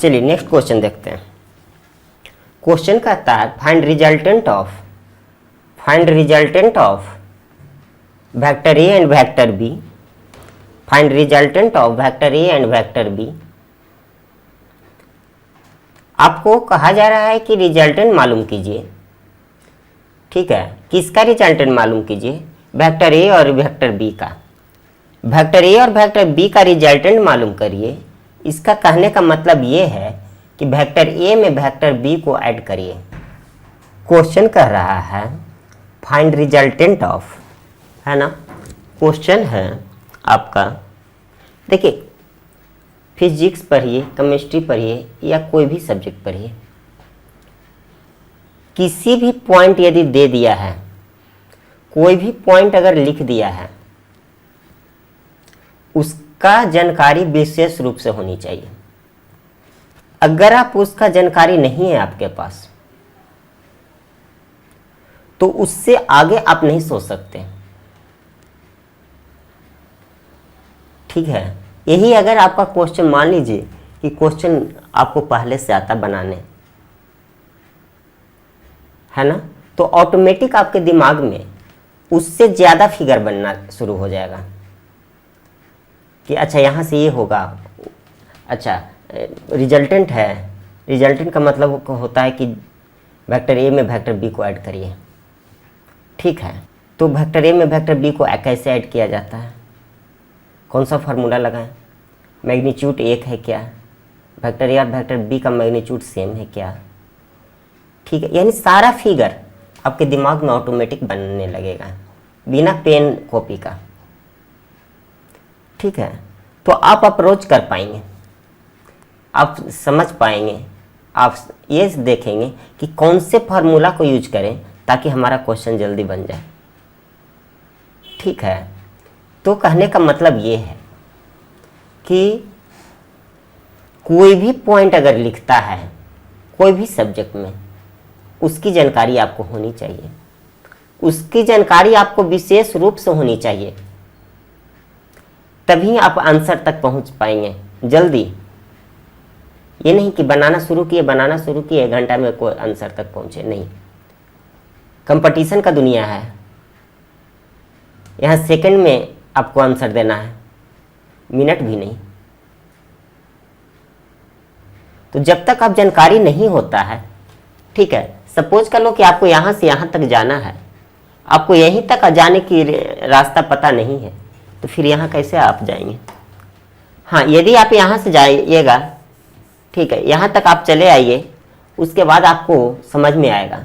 चलिए next question देखते हैं। क्वेश्चन कहता है find resultant of vector A and vector B. Find resultant of vector A and vector B. आपको कहा जा रहा है कि रिजल्टेंट मालूम कीजिए। ठीक है, किसका रिजल्टेंट मालूम कीजिए? वेक्टर ए और वेक्टर बी का। वेक्टर ए और वेक्टर बी का रिजल्टेंट मालूम करिए। इसका कहने का मतलब ये है कि वेक्टर ए में वेक्टर बी को ऐड करिए। क्वेश्चन कह रहा है फाइंड रिजल्टेंट ऑफ, है ना। क्वेश्चन है आपका, देखिए फिजिक्स पढ़िए, केमिस्ट्री पढ़िए या कोई भी सब्जेक्ट पढ़िए, किसी भी पॉइंट यदि दे दिया है, कोई भी पॉइंट अगर लिख दिया है, उसका जानकारी विशेष रूप से होनी चाहिए। अगर आप उसका जानकारी नहीं है आपके पास, तो उससे आगे आप नहीं सोच सकते। ठीक है, यही अगर आपका क्वेश्चन, मान लीजिए कि क्वेश्चन आपको पहले से आता बनाने, है ना, तो ऑटोमेटिक आपके दिमाग में उससे ज़्यादा फिगर बनना शुरू हो जाएगा कि अच्छा यहाँ से ये होगा। अच्छा रिजल्टेंट है, रिजल्टेंट का मतलब होता है कि वेक्टर ए में वेक्टर बी को ऐड करिए। ठीक है, तो वेक्टर ए में वेक्टर बी को कैसे ऐड किया जाता है? कौन सा फार्मूला लगाएं? मैग्नीट्यूड एक है क्या? वेक्टर ए और वेक्टर बी का मैग्नीट्यूड सेम है क्या? ठीक है, यानी सारा फिगर आपके दिमाग में ऑटोमेटिक बनने लगेगा बिना पेन कॉपी का। ठीक है, तो आप अप्रोच कर पाएंगे, आप समझ पाएंगे, आप ये देखेंगे कि कौन से फार्मूला को यूज करें ताकि हमारा क्वेश्चन जल्दी बन जाए। ठीक है, तो कहने का मतलब ये है कि कोई भी पॉइंट अगर लिखता है कोई भी सब्जेक्ट में, उसकी जानकारी आपको होनी चाहिए। उसकी जानकारी आपको विशेष रूप से होनी चाहिए, तभी आप आंसर तक पहुंच पाएंगे जल्दी। ये नहीं कि बनाना शुरू किए 1 घंटा में कोई आंसर तक पहुंचे, नहीं। कंपटीशन का दुनिया है, यहाँ सेकंड में आपको आंसर देना है, मिनट भी नहीं। तो जब तक आप जानकारी नहीं होता है, ठीक है, सपोज कर लो कि आपको यहाँ से यहाँ तक जाना है, आपको यहीं तक जाने की रास्ता पता नहीं है, तो फिर यहाँ कैसे आप जाएंगे? हाँ, यदि आप यहाँ से जाइएगा, ठीक है, यहाँ तक आप चले आइए, उसके बाद आपको समझ में आएगा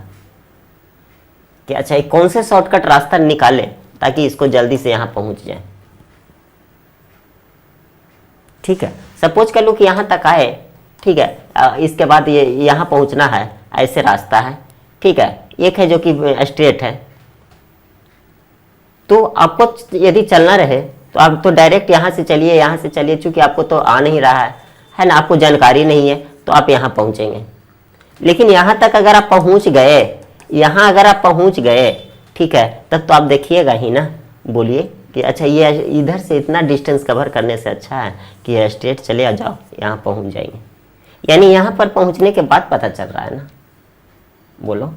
कि अच्छा ये कौन से शॉर्टकट रास्ता निकाले ताकि इसको जल्दी से यहाँ पहुँच जाए। ठीक है, सपोज कर लो कि यहाँ तक आए, ठीक है, इसके बाद ये यहाँ पहुँचना है, ऐसे रास्ता है। ठीक है, एक है जो कि स्ट्रेट है, तो आपको यदि चलना रहे तो आप तो डायरेक्ट यहाँ से चलिए, चूँकि आपको तो आ नहीं रहा है ना, आपको जानकारी नहीं है, तो आप यहाँ पहुँचेंगे। लेकिन यहाँ तक अगर आप पहुँच गए, ठीक है, तब तो आप देखिएगा ही ना, बोलिए कि अच्छा ये इधर से इतना डिस्टेंस कवर करने से अच्छा है कि ये स्ट्रेट चले आ जाओ, यहाँ पहुँच जाएंगे। यानी यहाँ पर पहुँचने के बाद पता चल रहा है ना, बोलो।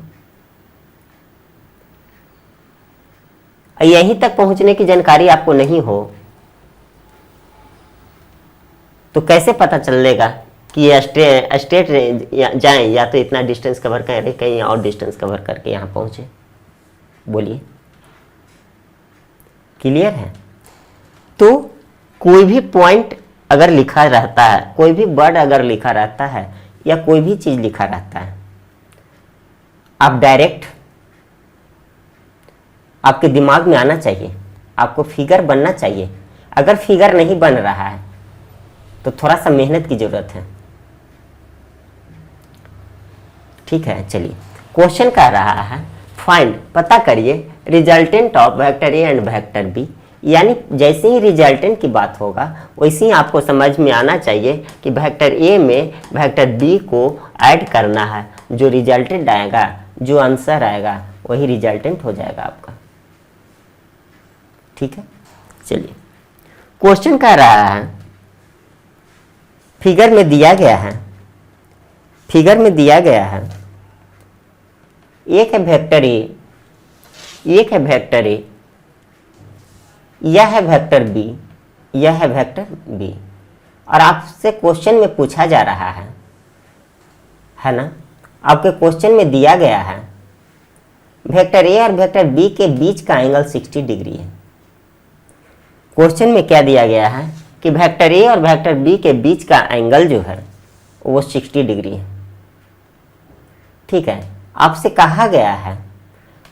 यहीं तक पहुँचने की जानकारी आपको नहीं हो तो कैसे पता चलेगा कि ये स्ट्रेट जाएं या तो इतना डिस्टेंस कवर करें, कहीं और डिस्टेंस कवर करके यहाँ पहुँचे? बोलिए, क्लियर है? तो कोई भी पॉइंट अगर लिखा रहता है, कोई भी वर्ड अगर लिखा रहता है या कोई भी चीज़ लिखा रहता है, आप डायरेक्ट आपके दिमाग में आना चाहिए, आपको फिगर बनना चाहिए। अगर फिगर नहीं बन रहा है तो थोड़ा सा मेहनत की जरूरत है। ठीक है, चलिए क्वेश्चन कह रहा है फाइंड, पता करिए resultant of vector A and vector B. यानी जैसे ही रिजल्टेंट की बात होगा वैसे ही आपको समझ में आना चाहिए कि वेक्टर ए में वेक्टर बी को ऐड करना है। जो रिजल्टेंट आएगा, जो आंसर आएगा, वही रिजल्टेंट हो जाएगा आपका। ठीक है, चलिए क्वेश्चन कह रहा है, फिगर में दिया गया है फिगर में दिया गया है, एक है वेक्टर ए, एक है वेक्टर ए, यह है वेक्टर बी, यह है वेक्टर बी, और आपसे क्वेश्चन में पूछा जा रहा है ना, आपके क्वेश्चन में दिया गया है वेक्टर ए और वेक्टर बी के बीच का एंगल 60 डिग्री है। क्वेश्चन में क्या दिया गया है कि वेक्टर ए और वेक्टर बी के बीच का एंगल जो है वो 60 डिग्री है। ठीक है, आपसे कहा गया है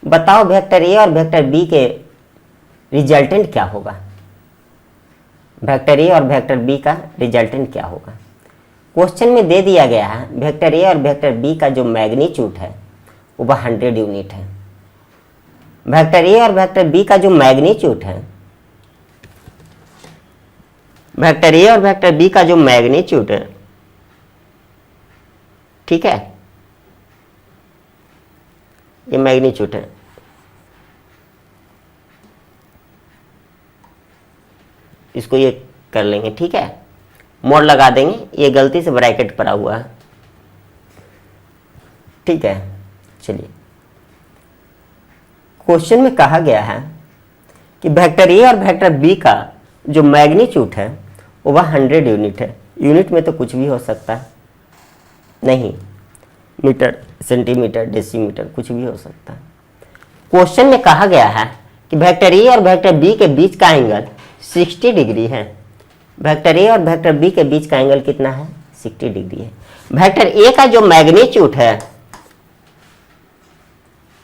बताओ वेक्टर ए और वेक्टर बी के रिजल्टेंट क्या होगा, वेक्टर ए और वेक्टर बी का रिजल्टेंट क्या होगा। क्वेश्चन में दे दिया गया है वेक्टर ए और वेक्टर बी का जो मैग्नीट्यूड है वो 100 यूनिट है। वेक्टर ए और वेक्टर बी का जो मैग्नीट्यूड है, वेक्टर ए और वेक्टर बी का जो मैग्नीट्यूड है, ठीक है, ये मैग्नीट्यूड है, इसको ये कर लेंगे, ठीक है, मोड़ लगा देंगे, ये गलती से ब्रैकेट पड़ा हुआ है, ठीक है। चलिए, क्वेश्चन में कहा गया है कि वेक्टर ए और वेक्टर बी का जो मैग्नीट्यूड है वो 100 यूनिट है। यूनिट में तो कुछ भी हो सकता है, नहीं, मीटर, सेंटीमीटर, डेसीमीटर, कुछ भी हो सकता है। क्वेश्चन में कहा गया है कि वेक्टर ए और वेक्टर बी के बीच का एंगल 60 डिग्री है। वेक्टर ए और वेक्टर बी के बीच का एंगल कितना है? 60 डिग्री है। वेक्टर ए का जो मैग्नीट्यूड है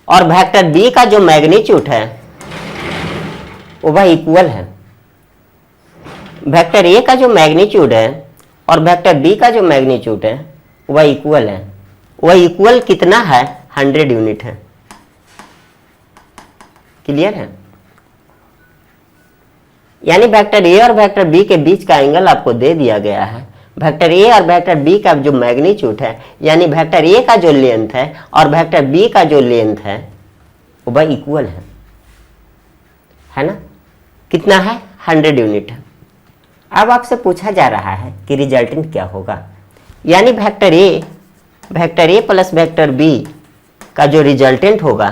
और वेक्टर बी का जो मैग्नीट्यूड है वो वह इक्वल है। वेक्टर ए का जो मैग्नीट्यूड है और वेक्टर बी का जो मैग्नीट्यूड है वह इक्वल है। वह इक्वल कितना है? 100 यूनिट है। क्लियर है? यानी वेक्टर ए और वेक्टर बी के बीच का एंगल आपको दे दिया गया है। वेक्टर ए और वेक्टर बी का जो मैग्नीट्यूड है, यानी वेक्टर ए का जो लेंथ है और वेक्टर बी का जो लेंथ है वह इक्वल है ना? कितना है? 100 यूनिट है। अब आपसे पूछा जा रहा है कि रिजल्टेंट क्या होगा, यानी vector A plus vector B का जो रिजल्टेंट होगा,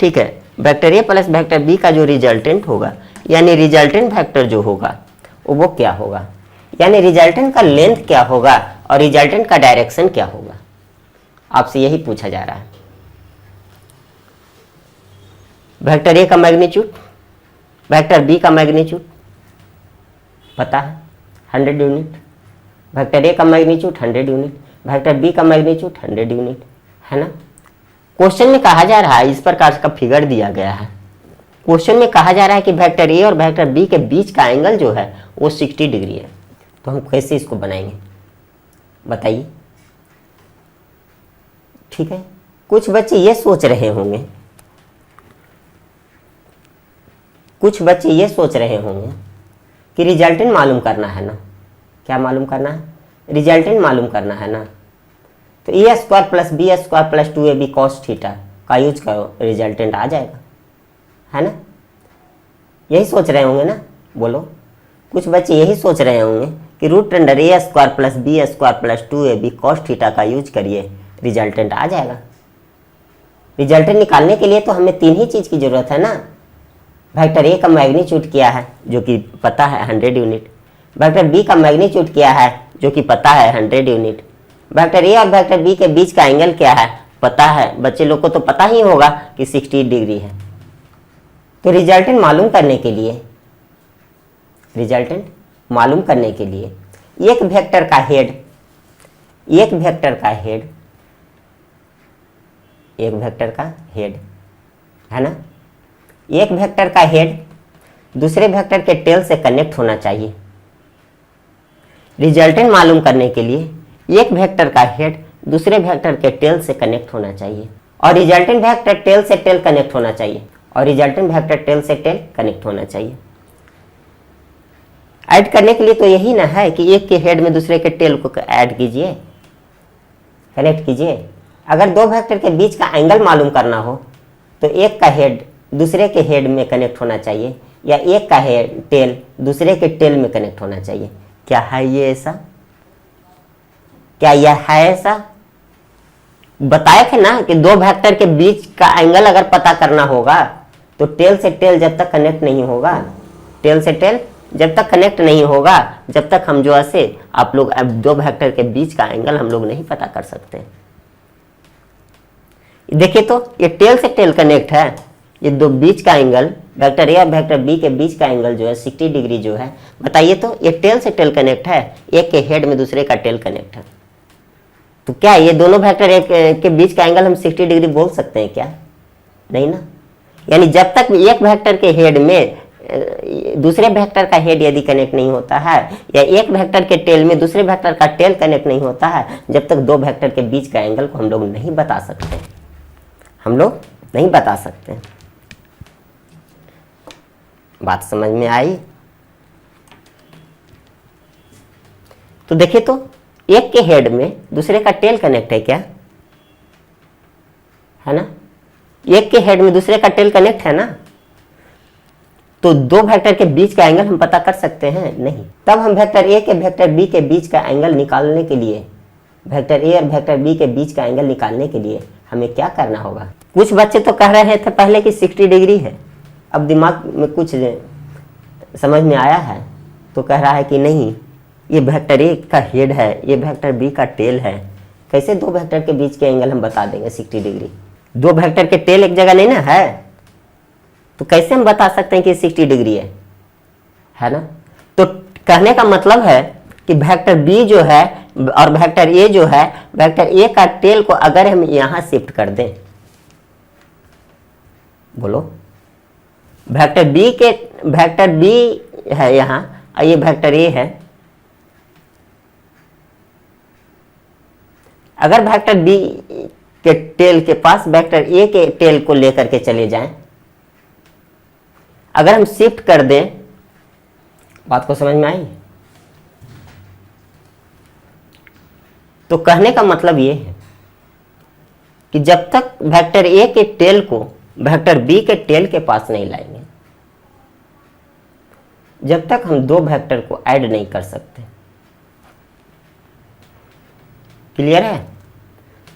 ठीक है, vector A plus vector B का जो रिजल्टेंट होगा, यानी रिजल्टेंट वेक्टर जो होगा वो क्या होगा, यानी रिजल्टेंट का लेंथ क्या होगा और रिजल्टेंट का डायरेक्शन क्या होगा, आपसे यही पूछा जा रहा है। वेक्टर ए का मैग्नीट्यूड, वेक्टर बी का मैग्नीट्यूड पता है 100 यूनिट, वेक्टर ए का मैग्नीट्यूड 100 यूनिट, वेक्टर बी का मैग्नीट्यूड 100 यूनिट, है ना? क्वेश्चन में कहा जा रहा है, इस प्रकार का फिगर दिया गया है। क्वेश्चन में कहा जा रहा है कि वेक्टर ए और वेक्टर बी के बीच का एंगल जो है वो 60 डिग्री है। तो हम कैसे इसको बनाएंगे बताइए? ठीक है, कुछ बच्चे ये सोच रहे होंगे, कि रिजल्टेंट मालूम करना है ना। क्या मालूम करना है? रिजल्टेंट मालूम करना है ना। तो a square plus b square plus 2ab cos theta का यूज करो, रिजल्टेंट आ जाएगा, है ना? यही सोच रहे होंगे ना, बोलो। कुछ बच्चे यही सोच रहे होंगे कि root under a square plus b square plus 2ab cos theta का यूज करिए, रिजल्टेंट आ जाएगा। रिजल्टेंट निकालने के लिए तो हमें 3 ही चीज़ की जरूरत है ना। वेक्टर ए का मैग्नीट्यूड क्या है जो कि पता है 100 यूनिट, वेक्टर बी का मैग्नीट्यूड क्या है जो कि पता है 100 यूनिट, वेक्टर ए और वेक्टर बी के बीच का एंगल क्या है पता है, बच्चे लोग को तो पता ही होगा कि 60 डिग्री है। तो रिजल्टेंट मालूम करने के लिए एक वेक्टर का हेड है ना, एक वेक्टर का हेड दूसरे वेक्टर के टेल से कनेक्ट होना चाहिए। रिजल्टेंट मालूम करने के लिए एक वेक्टर का हेड दूसरे वेक्टर के टेल से कनेक्ट होना चाहिए और रिजल्टेंट वेक्टर टेल से टेल कनेक्ट होना चाहिए ऐड करने के लिए तो यही ना है कि एक के हेड में दूसरे के टेल को ऐड कीजिए, कनेक्ट कीजिए। अगर 2 वेक्टर के बीच का एंगल मालूम करना हो तो एक का हेड दूसरे के हेड में कनेक्ट होना चाहिए या एक का हेड टेल दूसरे के टेल में कनेक्ट होना चाहिए। क्या है ये ऐसा? क्या यह है ऐसा? बताए थे ना कि दो वेक्टर के बीच का एंगल अगर पता करना होगा तो टेल से टेल जब तक कनेक्ट नहीं होगा, टेल से टेल जब तक कनेक्ट नहीं होगा, जब तक हम जो ऐसे आप लोग अब दो वेक्टर के बीच का एंगल हम लोग नहीं पता कर सकते। देखिए तो ये टेल से टेल कनेक्ट है, ये दो बीच का एंगल वेक्टर ए और वेक्टर बी के बीच का एंगल जो है 60 डिग्री जो है, बताइए तो ये टेल से टेल कनेक्ट है, एक के हेड में दूसरे का टेल कनेक्ट है। तो क्या ये दोनों वेक्टर एक के बीच का एंगल हम 60 डिग्री बोल सकते हैं क्या? नहीं ना। यानी जब तक एक वेक्टर के हेड में दूसरे वेक्टर का हेड यदि कनेक्ट नहीं होता है, या एक वेक्टर के टेल में दूसरे वेक्टर का टेल कनेक्ट नहीं होता है, जब तक दो वेक्टर के बीच का एंगल को हम लोग नहीं बता सकते, हम लोग नहीं बता सकते। बात समझ में आई? तो देखिए तो एक के हेड में दूसरे का टेल कनेक्ट है क्या? है ना। एक के हेड में दूसरे का टेल कनेक्ट है ना, तो दो वेक्टर के बीच का एंगल हम पता कर सकते हैं? नहीं। तब हम वेक्टर ए के वेक्टर बी के बीच का एंगल निकालने के लिए, वेक्टर ए और वेक्टर बी के बीच का एंगल निकालने के लिए हमें क्या करना होगा? कुछ बच्चे तो कह रहे थे पहले कि 60 डिग्री है, अब दिमाग में कुछ समझ में आया है तो कह रहा है कि नहीं, ये वेक्टर ए का हेड है, ये वेक्टर बी का टेल है, कैसे दो वेक्टर के बीच के एंगल हम बता देंगे 60 डिग्री? दो वेक्टर के टेल एक जगह नहीं ना है, तो कैसे हम बता सकते हैं कि 60 डिग्री है ना। तो कहने का मतलब है कि वेक्टर बी जो है और वेक्टर ए जो है, वेक्टर ए का टेल को अगर हम यहां शिफ्ट कर दें, बोलो, वेक्टर बी है यहां और ये वेक्टर ए है, अगर वेक्टर बी के टेल के पास वेक्टर ए के टेल को लेकर के चले जाएं, अगर हम शिफ्ट कर दें, बात को समझ में आई? तो कहने का मतलब ये है कि जब तक वेक्टर ए के टेल को वेक्टर बी के टेल के पास नहीं लाएंगे, जब तक हम दो वेक्टर को ऐड नहीं कर सकते। क्लियर है?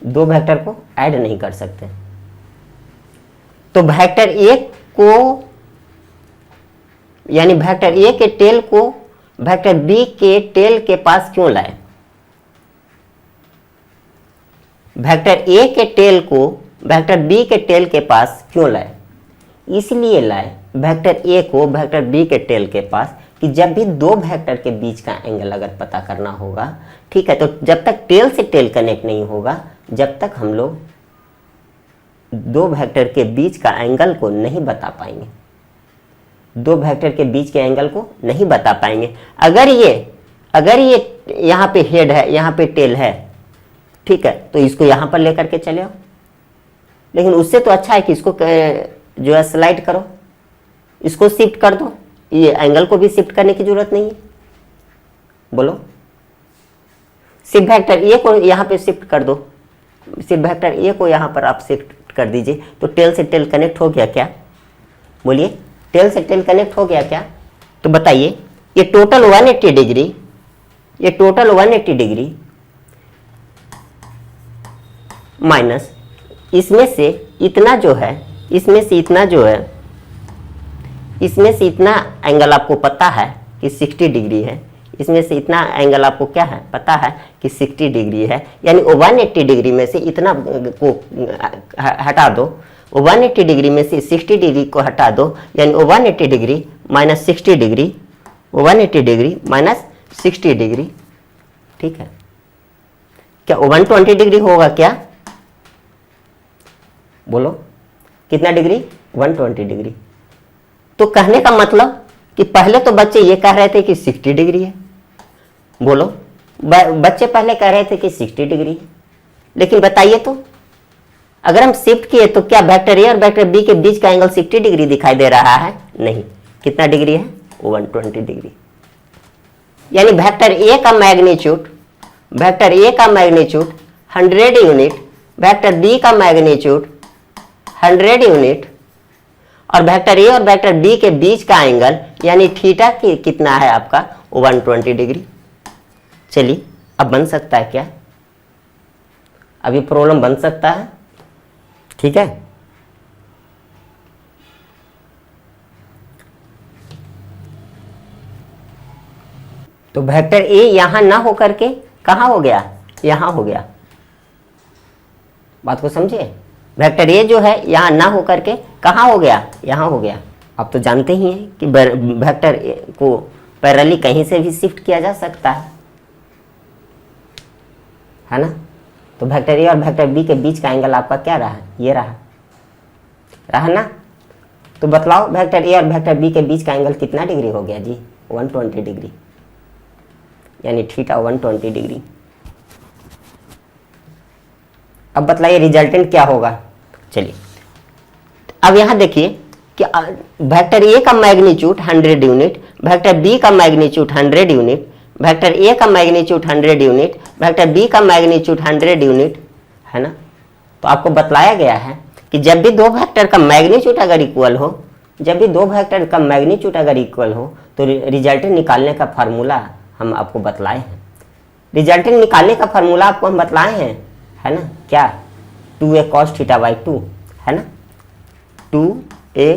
दो वेक्टर को ऐड नहीं कर सकते। तो वेक्टर ए को, यानी वेक्टर ए के टेल को वेक्टर बी के टेल के पास क्यों लाए? वेक्टर ए के टेल को वेक्टर बी के टेल के पास क्यों लाए? इसलिए लाए वेक्टर ए को वेक्टर बी के टेल के पास कि जब भी दो वेक्टर के बीच का एंगल अगर पता करना होगा, ठीक है, तो जब तक टेल से टेल कनेक्ट नहीं होगा, जब तक हम लोग दो वेक्टर के बीच का एंगल को नहीं बता पाएंगे, दो वेक्टर के बीच के एंगल को नहीं बता पाएंगे। अगर ये यहाँ पे हेड है, यहाँ पे टेल है, ठीक है, तो इसको यहाँ पर लेकर के चले आओ, लेकिन उससे तो अच्छा है कि इसको जो है स्लाइड करो, इसको शिफ्ट कर दो, ये एंगल को भी शिफ्ट करने की जरूरत नहीं है। बोलो, सिर्फ वेक्टर ए को यहाँ पे शिफ्ट कर दो, सिर्फ वेक्टर ए को यहाँ पर आप शिफ्ट कर दीजिए, तो टेल से टेल कनेक्ट हो गया क्या? बोलिए, टेल से टेल कनेक्ट हो गया क्या? तो बताइए, ये टोटल 180 डिग्री, ये टोटल 180 डिग्री माइनस इसमें से इतना जो है, इसमें से इतना जो है, इसमें से इतना एंगल आपको पता है कि 60 डिग्री है, इसमें से इतना एंगल आपको क्या है पता है कि 60 डिग्री है, यानी 180 डिग्री में से इतना को हटा दो, 180 डिग्री में से 60 डिग्री को हटा दो, यानी 180 degree minus 60 degree, 180 degree minus 60 degree, ठीक है, क्या 120 डिग्री होगा क्या? बोलो, कितना डिग्री? 120 डिग्री। तो कहने का मतलब कि पहले तो बच्चे ये कह रहे थे कि 60 डिग्री है, बोलो, बच्चे पहले कह रहे थे कि 60 डिग्री है, लेकिन बताइए तो अगर हम शिफ्ट किए तो क्या वेक्टर ए और वेक्टर बी के बीच का एंगल 60 डिग्री दिखाई दे रहा है? नहीं। कितना डिग्री है? 120 डिग्री। यानी वेक्टर ए का मैग्नीट्यूड, वेक्टर ए का मैग्नीट्यूड 100 यूनिट, वेक्टर बी का मैग्नीट्यूड 100 यूनिट, और वेक्टर ए और वेक्टर बी के बीच का एंगल यानी थीटा की कितना है आपका? 120 डिग्री। चलिए, अब बन सकता है क्या? अब ये प्रॉब्लम बन सकता है, ठीक है। तो वेक्टर ए यहां ना हो करके कहां हो गया, यहां हो गया। बात को समझिए, वेक्टर ए जो है यहां ना हो करके कहां हो गया, यहां हो गया। आप तो जानते ही हैं कि वेक्टर ए को पैरेलली कहीं से भी शिफ्ट किया जा सकता है ना। तो वेक्टर ए और वेक्टर बी के बीच का एंगल आपका क्या रहा, ये रहा ना। तो बतलाओ वेक्टर ए और वेक्टर बी के बीच का एंगल कितना डिग्री हो गया जी, 120 डिग्री, यानी थीटा 120 डिग्री। अब बतलाइए रिजल्टेंट क्या होगा। चलिए अब यहां देखिए कि वेक्टर ए का मैग्नीट्यूड 100 यूनिट, वेक्टर बी का मैग्नीट्यूड 100 यूनिट, वेक्टर ए का मैग्नीट्यूड 100 यूनिट, वेक्टर बी का मैग्नीट्यूड 100 यूनिट, है ना। तो आपको बतलाया गया है कि जब भी दो वेक्टर का मैग्नीट्यूड अगर इक्वल हो, जब भी दो वेक्टर का मैग्नीट्यूड अगर इक्वल हो तो रिजल्टेंट निकालने का फार्मूला हम आपको बतलाए हैं। रिजल्टेंट निकालने का फार्मूला आपको हम बतलाए हैं, है ना। क्या, 2a cos थीटा बाई 2, है ना। 2a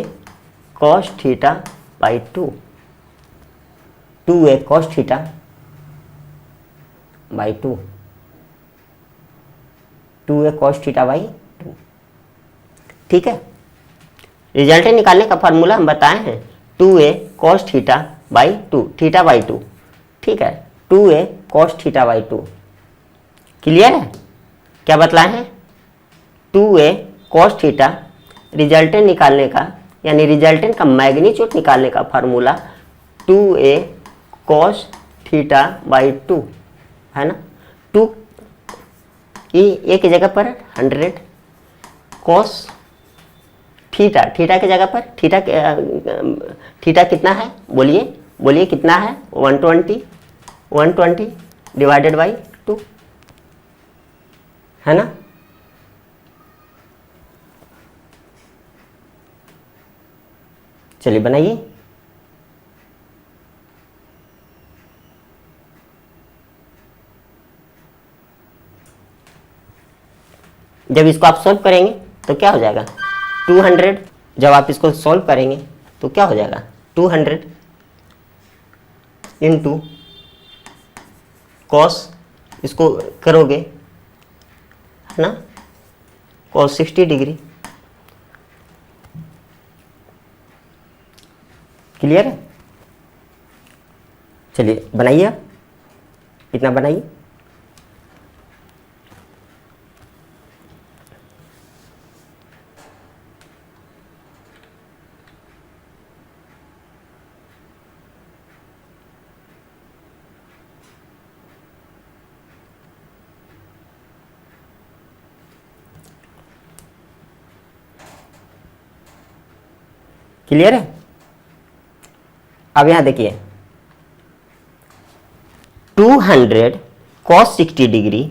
cos theta by 2, 2a cos theta by 2, 2a cos theta by 2, ठीक है। रिजल्टेंट निकालने का फार्मूला हम बताए हैं 2a cos theta by 2, theta by 2, ठीक है। 2a cos theta by 2, clear है। क्या बतलाए हैं, 2a cos थीटा, रिजल्टेंट निकालने का यानी रिजल्टेंट का मैग्नीट्यूड निकालने का formula 2a cos theta by 2, है ना। 2 ए की जगह पर 100, cos थीटा, थीटा की जगह पर थीटा कितना है, बोलिए बोलिए कितना है, 120 डिवाइडेड बाई 2, है ना। चलिए बनाइए। जब इसको आप सॉल्व करेंगे तो क्या हो जाएगा, 200, जब आप इसको सॉल्व करेंगे तो क्या हो जाएगा, 200 इंटू कॉस, इसको करोगे है ना, कॉस 60 डिग्री, क्लियर है। चलिए बनाइए, कितना बनाइए। क्लियर है। अब यहां देखिए 200 cos 60 डिग्री,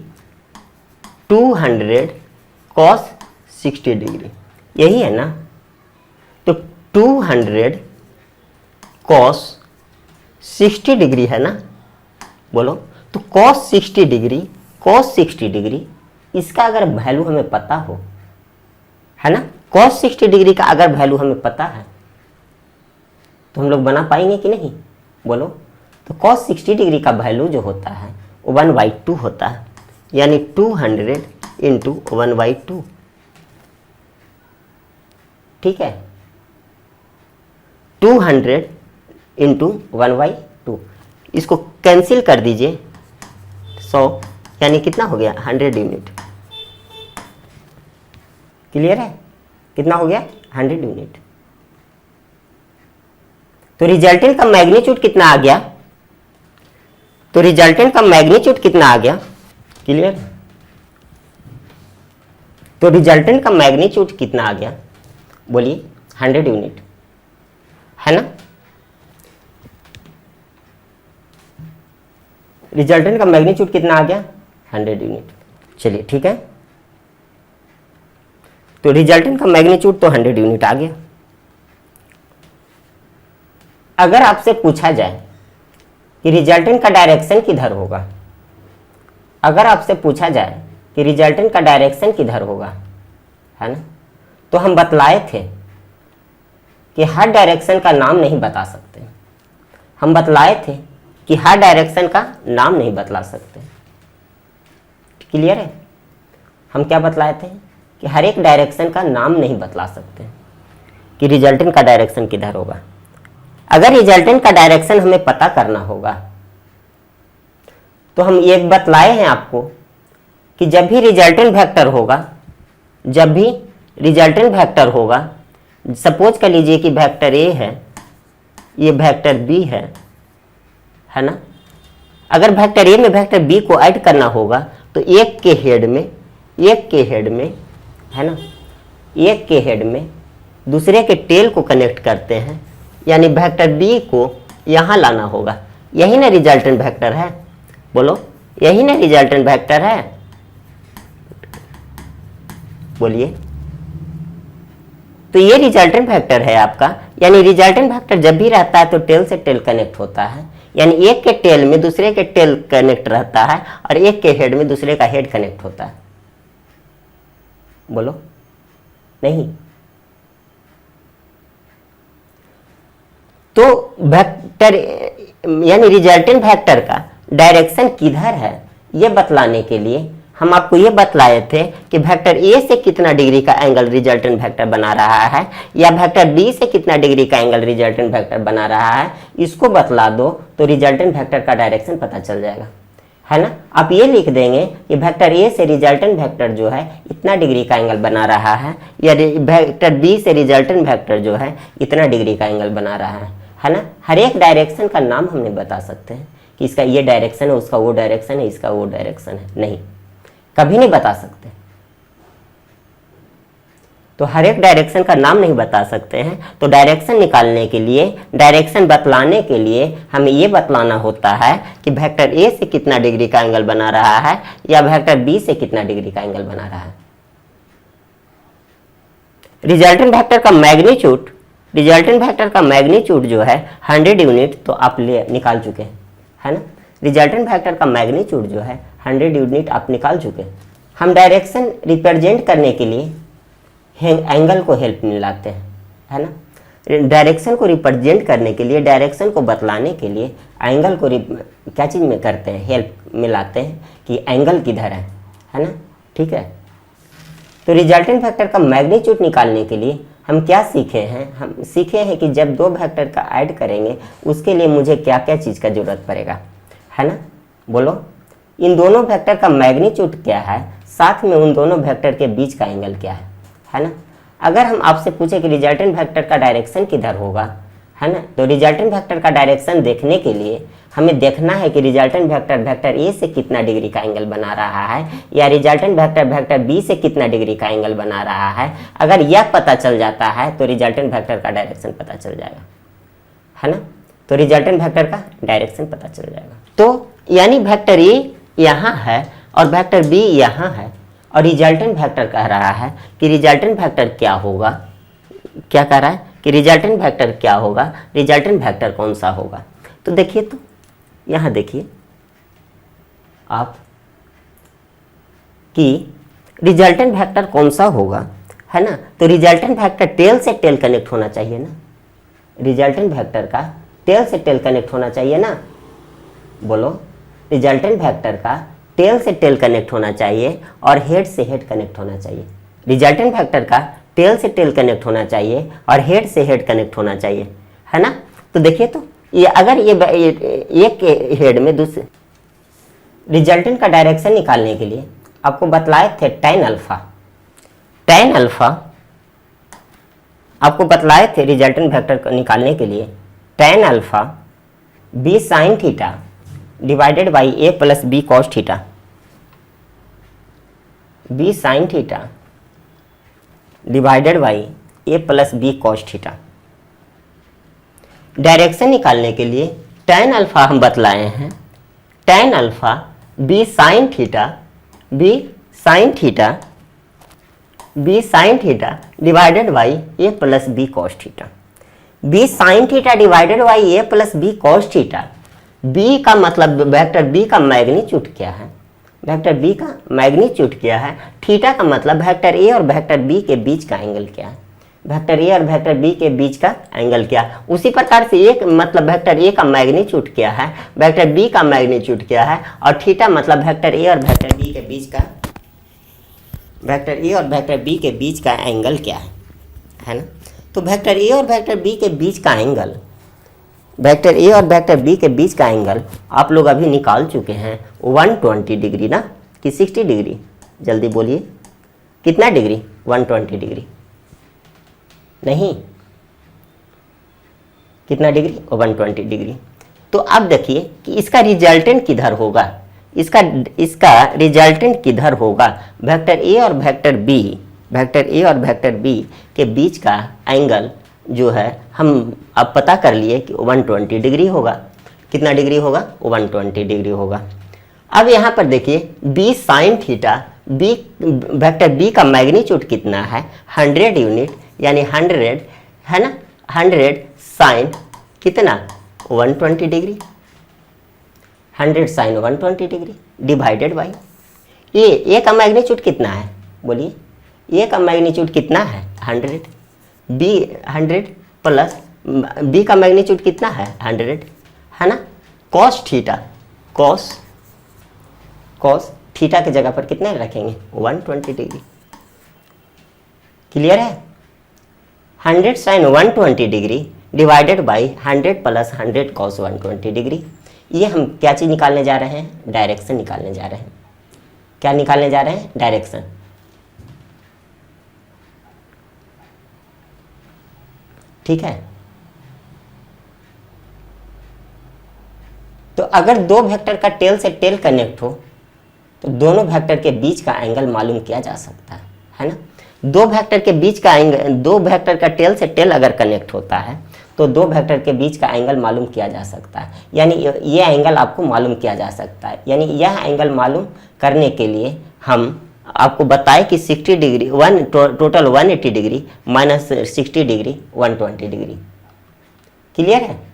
200 cos 60 डिग्री, यही है ना। तो 200 cos 60 डिग्री है ना, बोलो। तो cos 60 डिग्री, cos 60 डिग्री, इसका अगर वैल्यू हमें पता हो, है ना, cos 60 डिग्री का अगर वैल्यू हमें पता है तो हम लोग बना पाएंगे कि नहीं, बोलो। तो cos 60 डिग्री का वैल्यू जो होता है वो 1/2 होता है, यानी 200 इंटू 1/2, ठीक है। 200 इंटू 1/2, इसको कैंसिल कर दीजिए, 100, यानी कितना हो गया, 100 यूनिट, क्लियर है। कितना हो गया, 100 यूनिट। तो रिजल्टेंट का मैग्नीट्यूड कितना आ गया, तो रिजल्टेंट का मैग्नीट्यूड कितना आ गया, क्लियर। तो रिजल्टेंट का मैग्नीट्यूड कितना आ गया, बोलिए, 100 यूनिट, है ना। रिजल्टेंट का मैग्नीट्यूड कितना आ गया, 100 यूनिट। चलिए ठीक है, तो रिजल्टेंट का मैग्नीट्यूड तो 100 यूनिट आ गया। अगर आपसे पूछा जाए कि रिजल्टेंट का डायरेक्शन किधर होगा, अगर आपसे पूछा जाए कि रिजल्टेंट का डायरेक्शन किधर होगा, है ना। तो हम बतलाए थे कि हर डायरेक्शन का नाम नहीं बता सकते, हम बतलाए थे कि हर डायरेक्शन का नाम नहीं बतला सकते। क्लियर है। हम क्या बतलाए थे कि हर एक डायरेक्शन का नाम नहीं बतला सकते कि रिजल्टेंट का डायरेक्शन किधर होगा। अगर रिजल्टेंट का डायरेक्शन हमें पता करना होगा तो हम एक बतलाए हैं आपको कि जब भी रिजल्टेंट वेक्टर होगा, जब भी रिजल्टेंट वेक्टर होगा, सपोज कर लीजिए कि वेक्टर ए है, ये वेक्टर बी है ना। अगर वेक्टर ए में वेक्टर बी को ऐड करना होगा तो एक के हेड में है ना, एक के हेड में दूसरे के टेल को कनेक्ट करते हैं, यानी वेक्टर बी को यहाँ लाना होगा। यही ना रिजल्टेंट वेक्टर है, बोलो यही ना रिजल्टेंट वेक्टर है, बोलिए। तो ये रिजल्टेंट वेक्टर है आपका, यानी रिजल्टेंट वेक्टर जब भी रहता है तो टेल से टेल कनेक्ट होता है, यानी एक के टेल में दूसरे के टेल कनेक्ट रहता है और एक के हेड में दूसरे का हेड कनेक्ट होता है। बोलो नहीं। तो वेक्टर यानी रिजल्टेंट वेक्टर का डायरेक्शन किधर है ये बतलाने के लिए हम आपको ये बतलाए थे कि वेक्टर ए से कितना डिग्री का एंगल रिजल्टेंट वेक्टर बना रहा है या वेक्टर बी से कितना डिग्री का एंगल रिजल्टेंट वेक्टर बना रहा है, इसको बतला दो तो रिजल्टेंट वेक्टर का डायरेक्शन पता चल जाएगा, है ना। आप ये लिख देंगे कि वेक्टर ए से रिजल्टेंट वेक्टर जो है इतना डिग्री का एंगल बना रहा है, या वेक्टर बी से रिजल्टेंट वेक्टर जो है इतना डिग्री का एंगल बना रहा है ना। हर एक डायरेक्शन का नाम हमने बता सकते हैं कि इसका ये डायरेक्शन है, उसका वो डायरेक्शन है, इसका वो डायरेक्शन है, नहीं, कभी नहीं बता सकते। तो हर एक डायरेक्शन का नाम नहीं बता सकते हैं, तो डायरेक्शन निकालने के लिए, डायरेक्शन बतलाने के लिए हमें ये बतलाना होता है कि वेक्टर ए से कितना डिग्री का एंगल बना रहा है या वेक्टर बी से कितना डिग्री का एंगल बना रहा है। रिजल्टेंट वेक्टर का मैग्नीट्यूड, रिजल्टेंट वेक्टर का मैग्नीट्यूड जो है 100 यूनिट तो आप निकाल चुके हैं, है ना। रिजल्टेंट वेक्टर का मैग्नीट्यूड जो है 100 यूनिट आप निकाल चुके हैं। हम डायरेक्शन रिप्रेजेंट करने के लिए एंगल को हेल्प में लाते हैं, है ना। डायरेक्शन को रिप्रेजेंट करने के लिए, डायरेक्शन को बतलाने के लिए एंगल को क्या चीज़ में करते हैं, हेल्प में लाते हैं कि एंगल किधर है ना। ठीक है। तो रिजल्टेंट वेक्टर का मैग्नीट्यूड निकालने के लिए हम क्या सीखे हैं, हम सीखे हैं कि जब दो वेक्टर का ऐड करेंगे उसके लिए मुझे क्या क्या चीज़ का जरूरत पड़ेगा, है ना। बोलो इन दोनों वेक्टर का मैग्नीट्यूड क्या है, साथ में उन दोनों वेक्टर के बीच का एंगल क्या है ना। अगर हम आपसे पूछे कि रिजल्टेंट वेक्टर का डायरेक्शन किधर होगा, है ना, तो रिजल्टेंट वेक्टर का डायरेक्शन देखने के लिए हमें देखना है कि रिजल्टेंट वेक्टर वेक्टर ए से कितना डिग्री का एंगल बना रहा है या रिजल्टेंट वेक्टर वेक्टर बी से कितना डिग्री का एंगल बना रहा है। अगर यह पता चल जाता है तो रिजल्टेंट वेक्टर का डायरेक्शन पता चल जाएगा, है ना। तो रिजल्टेंट वेक्टर का डायरेक्शन पता चल जाएगा। तो यानी वेक्टर ए यहाँ है और वेक्टर बी यहाँ है और रिजल्टेंट वेक्टर कह रहा है कि रिजल्टेंट वेक्टर क्या होगा, क्या कह रहा है कि रिजल्टेंट वेक्टर क्या होगा, रिजल्टेंट वेक्टर कौन सा होगा। तो देखिए, तो यहाँ देखिए आप कि रिजल्टेंट वेक्टर कौन सा होगा, है ना। तो रिजल्टेंट वेक्टर टेल से टेल कनेक्ट होना चाहिए ना, रिजल्टेंट वेक्टर का टेल से टेल कनेक्ट होना चाहिए ना। बोलो रिजल्टेंट वेक्टर का टेल से टेल कनेक्ट होना चाहिए और हेड से हेड कनेक्ट होना चाहिए। रिजल्टेंट वेक्टर का टेल से टेल कनेक्ट होना चाहिए और हेड से हेड कनेक्ट होना चाहिए, है ना। तो देखिए, तो ये अगर ये एक हेड में दूसरे रिजल्टेंट का डायरेक्शन निकालने के लिए आपको बतलाए थे tan अल्फा, tan अल्फा आपको बतलाए थे रिजल्टेंट वेक्टर को निकालने के लिए tan alpha b sine theta divided by a plus b cos theta, b sine theta divided by a plus b cos theta. Direction निकालने के लिए tan अल्फा हम बतलाए हैं, tan alpha b sine theta, b sine theta, b sine theta divided by a plus b cos theta. b sine theta divided by a plus b cos theta, b का मतलब vector b का magnitude क्या है, vector B का magnitude क्या है, theta का मतलब वेक्टर ए और वेक्टर बी के बीच का एंगल क्या है, वेक्टर ए और वेक्टर बी के बीच का एंगल क्या है। उसी प्रकार से एक मतलब वेक्टर ए का मैग्नीट्यूड क्या है, वेक्टर बी का मैग्नीट्यूड क्या है, और थीटा मतलब वेक्टर ए और वेक्टर बी के बीच का, वेक्टर ए और वेक्टर बी के बीच का एंगल क्या है ना। तो वेक्टर ए और वेक्टर बी के बीच का एंगल, वेक्टर ए और वेक्टर बी के बीच का एंगल आप लोग अभी निकाल चुके हैं 120 डिग्री ना, कि 60 डिग्री, जल्दी बोलिए कितना डिग्री, 120 डिग्री नहीं, कितना डिग्री, 120 डिग्री। तो अब देखिए कि इसका रिजल्टेंट किधर होगा, इसका रिजल्टेंट किधर होगा, वेक्टर ए और वेक्टर बी, वेक्टर ए और वेक्टर बी के बीच का एंगल जो है हम अब पता कर लिए कि 120 डिग्री होगा। कितना डिग्री होगा, 120 डिग्री होगा। अब यहाँ पर देखिए B sine theta, B vector B का मैग्नीट्यूड कितना है, 100 यूनिट, यानी 100 है ना, 100 साइन कितना, 120 degree, 100 sine 120 degree divided by a का मैग्नीट्यूड कितना है, बोलिए ए का मैग्नीट्यूड कितना है, 100, बी 100 प्लस बी का मैग्नीट्यूड कितना है, 100 है ना, कॉस थीटा, कॉस थीटा की जगह पर कितने रखेंगे, 120 डिग्री। क्लियर है, 100 sine 120 degree divided by 100 plus 100 cos 120 degree. ये हम क्या चीज़ निकालने जा रहे हैं, डायरेक्शन निकालने जा रहे हैं। क्या निकालने जा रहे हैं, डायरेक्शन। ठीक है, तो अगर दो वेक्टर का टेल से टेल कनेक्ट हो तो दोनों वेक्टर के बीच का एंगल मालूम किया जा सकता है ना। दो वेक्टर के बीच का एंगल, दो वेक्टर का टेल से टेल अगर कनेक्ट होता है तो दो वेक्टर के बीच का एंगल मालूम किया जा सकता है, यानी ये एंगल आपको मालूम किया जा सकता है। यानी यह एंगल मालूम करने के लिए हम आपको बताएं कि 60 degree total 180 degree minus 60 degree 120 degree. Clear है।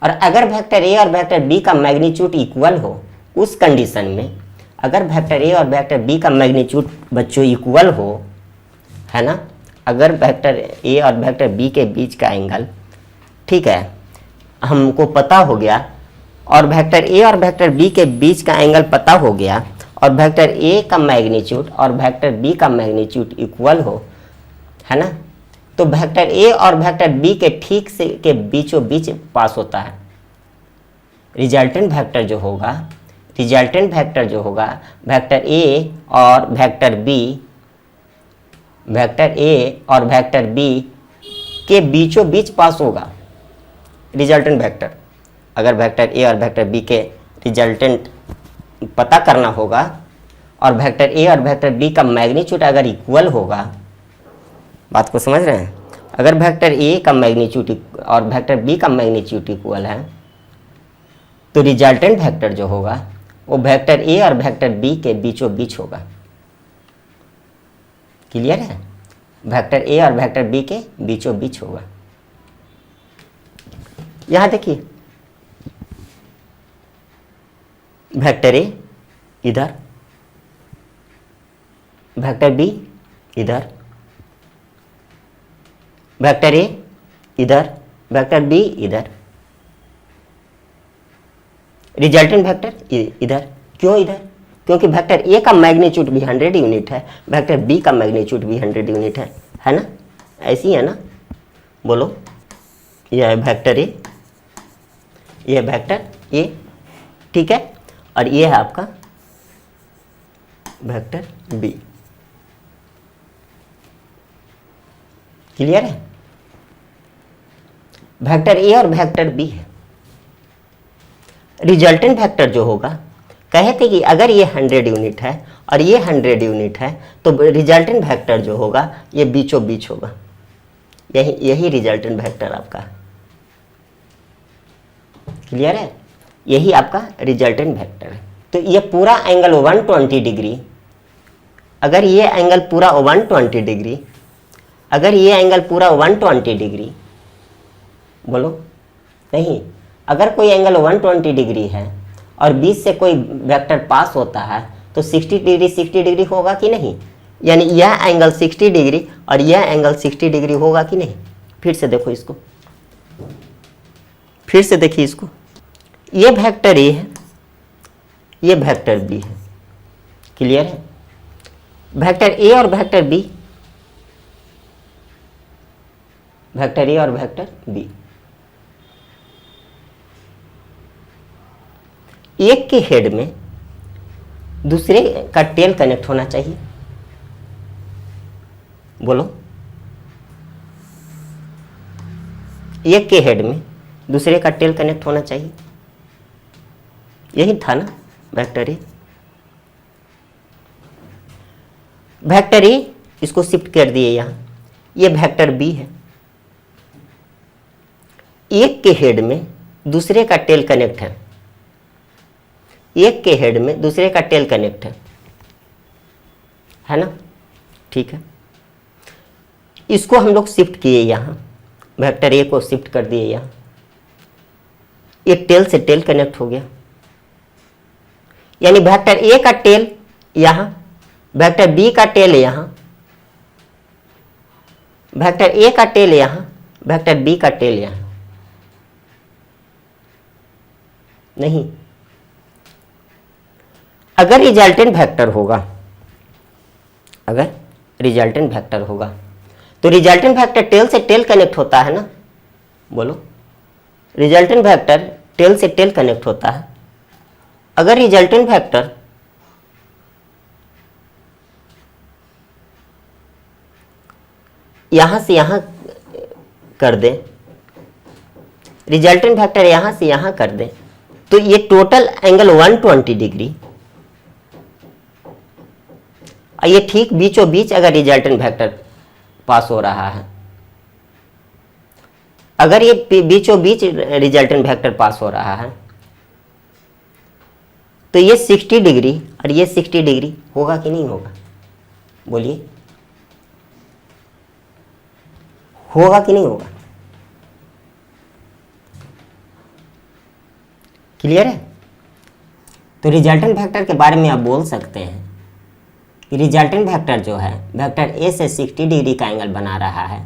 और अगर वेक्टर ए और वेक्टर बी का मैग्नीट्यूड इक्वल हो, उस कंडीशन में अगर वेक्टर ए और वेक्टर बी का मैग्नीट्यूड बच्चों इक्वल हो, है ना, अगर वेक्टर ए और वेक्टर बी के बीच का एंगल, ठीक है, हमको पता हो गया, और वेक्टर ए और वेक्टर बी के बीच का एंगल पता हो गया, और वेक्टर ए का मैग्नीट्यूड और वेक्टर बी का मैग्नीट्यूड इक्वल हो, है ना, तो वेक्टर ए और वेक्टर बी के ठीक से के बीचों बीच पास होता है। रिजल्टेंट वेक्टर जो होगा, रिजल्टेंट वेक्टर जो होगा, वेक्टर ए और वेक्टर बी, वेक्टर ए और वेक्टर बी के बीचों बीच पास होगा रिजल्टेंट वेक्टर। अगर वेक्टर ए और वेक्टर बी के रिजल्टेंट पता करना होगा और वेक्टर ए और वेक्टर बी का मैग्नीट्यूड अगर इक्वल होगा, बात को समझ रहे हैं, अगर वेक्टर ए का मैग्नीट्यूड और वेक्टर बी का मैग्नीट्यूड इक्वल है तो रिजल्टेंट वेक्टर जो होगा वो वेक्टर ए और वेक्टर बी के बीचों बीच होगा। क्लियर है, वेक्टर ए और वेक्टर बी के बीचों बीच होगा। यहां देखिए वेक्टर ए इधर, वेक्टर बी इधर, वेक्टर ए इधर, वेक्टर बी इधर, रिजल्टेंट वेक्टर इधर। क्यों इधर? क्योंकि वेक्टर ए का मैग्नीट्यूड भी 100 यूनिट है, वेक्टर बी का मैग्नीट्यूड भी 100 यूनिट है ना, ऐसी है ना, बोलो। यह है वेक्टर ए, यह वेक्टर ए, ठीक है, और ये है आपका वेक्टर बी। क्लियर है, वेक्टर ए और वेक्टर बी है। रिजल्टेंट वेक्टर जो होगा, कहे थे कि अगर ये 100 यूनिट है और ये 100 यूनिट है तो रिजल्टेंट वेक्टर जो होगा ये बीचों बीच होगा। यही रिजल्टेंट वेक्टर आपका। क्लियर है, यही आपका रिजल्टेंट वेक्टर है। तो ये पूरा एंगल 120 डिग्री, अगर ये एंगल पूरा 120 डिग्री, अगर ये एंगल पूरा 120 डिग्री, बोलो नहीं, अगर कोई एंगल 120 डिग्री है और बीच से कोई वेक्टर पास होता है तो 60 डिग्री 60 डिग्री होगा कि नहीं, यानी यह एंगल 60 डिग्री और यह एंगल 60 डिग्री होगा कि नहीं। फिर से देखो इसको, फिर से देखिए इसको, ये वेक्टर ए है, ये वेक्टर बी है, क्लियर है। वेक्टर ए और वेक्टर बी, वेक्टर ए और वेक्टर बी, एक के हेड में दूसरे का टेल कनेक्ट होना चाहिए। बोलो, एक के हेड में दूसरे का टेल कनेक्ट होना चाहिए, यही था ना वेक्टर ए। वेक्टर ए इसको शिफ्ट कर दिए यहां, ये वेक्टर बी है, एक के हेड में दूसरे का टेल कनेक्ट है, एक के हेड में दूसरे का टेल कनेक्ट है ना, ठीक है। इसको हम लोग शिफ्ट किए यहां, वेक्टर ए को शिफ्ट कर दिए यहां, ये टेल से टेल कनेक्ट हो गया, यानी वेक्टर ए का टेल यहां, वेक्टर बी का टेल यहां, वेक्टर ए का टेल यहां, वेक्टर बी का टेल यहां। नहीं, अगर रिजल्टेंट वेक्टर होगा, अगर रिजल्टेंट वेक्टर होगा तो रिजल्टेंट वेक्टर टेल से टेल कनेक्ट होता है ना। बोलो, रिजल्टेंट वेक्टर टेल से टेल कनेक्ट होता है। अगर रिजल्टेंट वेक्टर यहां से यहां कर दे, रिजल्टेंट वेक्टर यहां से यहां कर दे, तो ये टोटल एंगल 120 डिग्री, ये ठीक बीचों बीच अगर रिजल्टेंट वेक्टर पास हो रहा है, अगर ये बीचों बीच रिजल्टेंट वेक्टर पास हो रहा है तो ये 60 डिग्री और ये 60 डिग्री होगा कि नहीं होगा। बोलिए, होगा कि नहीं होगा। क्लियर है। तो रिजल्टेंट वेक्टर के बारे में आप बोल सकते हैं कि रिजल्टेंट वेक्टर जो है वेक्टर ए से 60 डिग्री का एंगल बना रहा है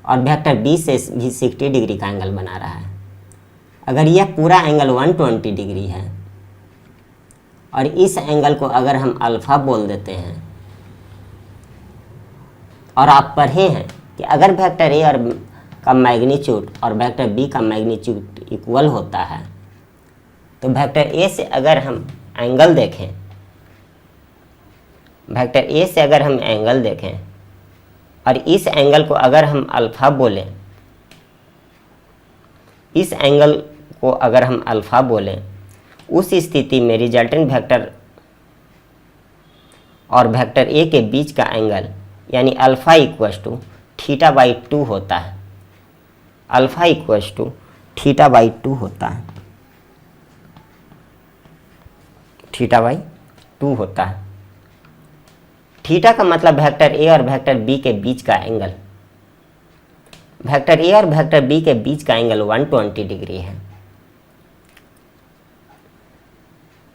और वेक्टर बी से भी 60 डिग्री का एंगल बना रहा है। अगर यह पूरा एंगल 120 डिग्री है और इस एंगल को अगर हम अल्फा बोल देते हैं, और आप पढ़े हैं कि अगर वेक्टर ए और का मैग्नीट्यूड और वेक्टर बी का मैग्नीट्यूड इक्वल होता है तो वेक्टर ए से अगर हम एंगल देखें, वेक्टर ए से अगर हम एंगल देखें और इस एंगल को अगर हम अल्फा बोलें, इस एंगल को अगर हम अल्फा बोलें, उस स्थिति में रिजल्टेंट वेक्टर और वेक्टर ए के बीच का एंगल यानी alpha equals to theta by 2 होता है। Alpha equals to theta by 2 होता है, थीटा बाई 2 होता है। थीटा का मतलब वेक्टर ए और वेक्टर बी के बीच का एंगल, वेक्टर ए और वेक्टर बी के बीच का एंगल 120 डिग्री है,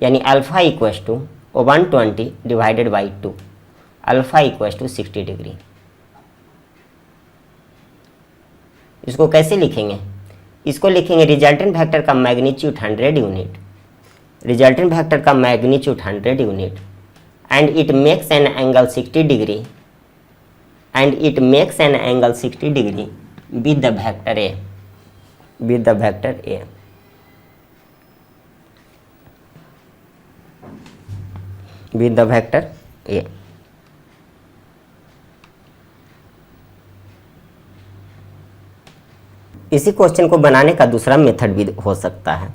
यानी alpha equals to 120 divided by 2, alpha equals to 60 degree. इसको कैसे लिखेंगे, इसको लिखेंगे रिजल्टेंट वेक्टर का मैग्नीट्यूड 100 यूनिट, रिजल्टेंट वेक्टर का magnitude 100 unit and it makes an angle 60 degree and it makes an angle 60 degree with the vector A, with the vector A, with the vector A। इसी question को बनाने का दूसरा method भी हो सकता है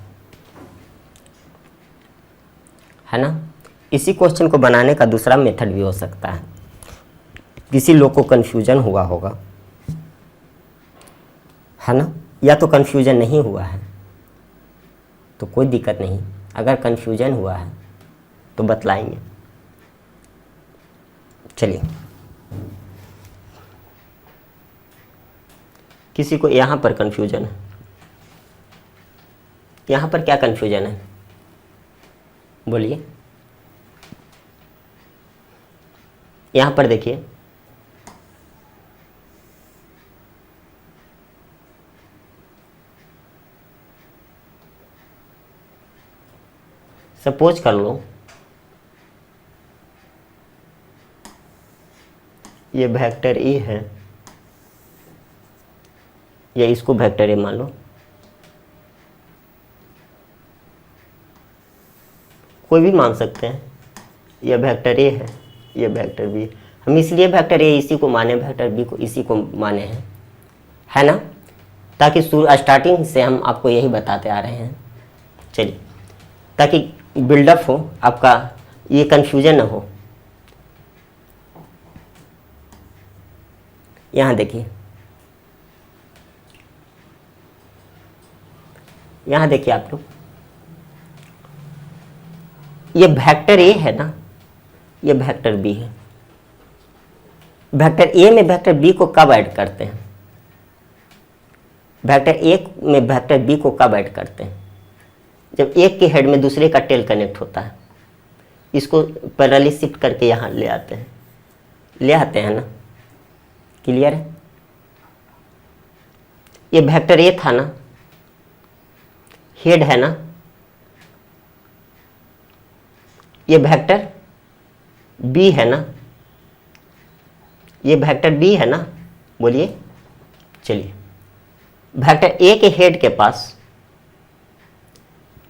ना। इसी क्वेश्चन को बनाने का दूसरा मेथड भी हो सकता है। किसी लोग को कन्फ्यूजन हुआ होगा, है ना, या तो कन्फ्यूजन नहीं हुआ है तो कोई दिक्कत नहीं, अगर कन्फ्यूजन हुआ है तो बतलाएंगे। चलिए, किसी को यहाँ पर कन्फ्यूजन है, यहाँ पर क्या कन्फ्यूजन है, बोलिए। यहाँ पर देखिए, सपोज कर लो ये वेक्टर ए है, या इसको वेक्टर ए मान लो, कोई भी मान सकते हैं। यह वेक्टर ए है, यह वेक्टर बी। हम इसलिए वेक्टर ए इसी को माने, वेक्टर बी को इसी को माने हैं, है ना, ताकि स्टार्टिंग से हम आपको यही बताते आ रहे हैं। चलिए, ताकि बिल्डअप हो आपका, ये कन्फ्यूजन ना हो। यहाँ देखिए, यहाँ देखिए आप लोग, ये वेक्टर ए है ना, ये वेक्टर बी है। वेक्टर ए में वेक्टर बी को कब ऐड करते हैं, वेक्टर ए में वेक्टर बी को कब ऐड करते हैं, जब एक के हेड में दूसरे का टेल कनेक्ट होता है। इसको पैरेलली शिफ्ट करके यहाँ ले आते हैं, ले आते हैं ना, क्लियर है। ये वेक्टर ए था ना, हेड है ना, ये वेक्टर बी है ना, ये वेक्टर बी है ना, बोलिए। चलिए, वेक्टर ए के हेड के पास,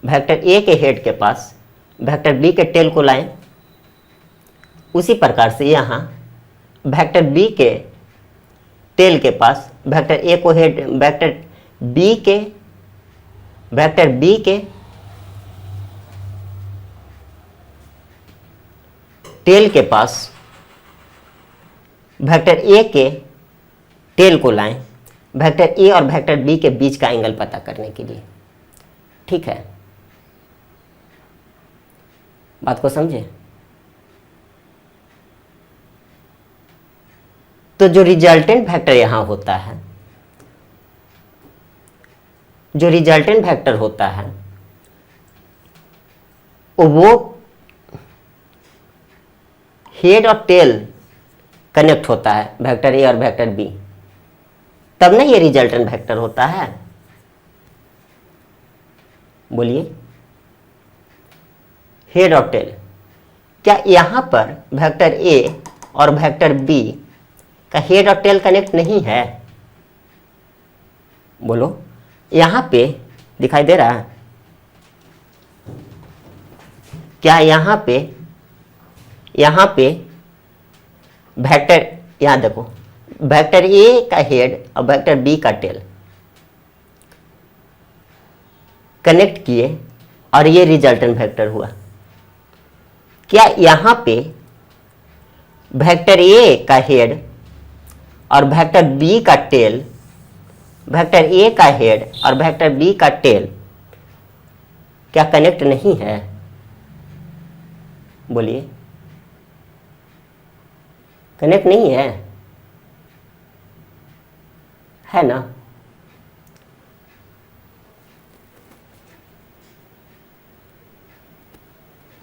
वेक्टर ए के हेड के पास वेक्टर बी के टेल को लाएं। उसी प्रकार से यहाँ वेक्टर बी के टेल के पास वेक्टर ए को हेड, वेक्टर बी के टेल के पास वेक्टर ए के टेल को लाएं, वेक्टर ए और वेक्टर बी के बीच का एंगल पता करने के लिए। ठीक है, बात को समझे। तो जो रिजल्टेंट वेक्टर यहां होता है, जो रिजल्टेंट वेक्टर होता है वो हेड और टेल कनेक्ट होता है, वेक्टर ए और वेक्टर बी, तब ना ये रिजल्टेंट वेक्टर होता है। बोलिए, हेड और टेल। क्या यहां पर वेक्टर ए और वेक्टर बी का हेड और टेल कनेक्ट नहीं है? बोलो, यहां पे दिखाई दे रहा है क्या? यहां पे वेक्टर, यहां देखो, वेक्टर ए का हेड और वेक्टर बी का टेल कनेक्ट किए और ये रिजल्टेंट वेक्टर हुआ। क्या यहां पे वेक्टर ए का हेड और वेक्टर बी का टेल, वेक्टर ए का हेड और वेक्टर बी का टेल क्या कनेक्ट नहीं है? बोलिए, कनेक्ट नहीं है ना?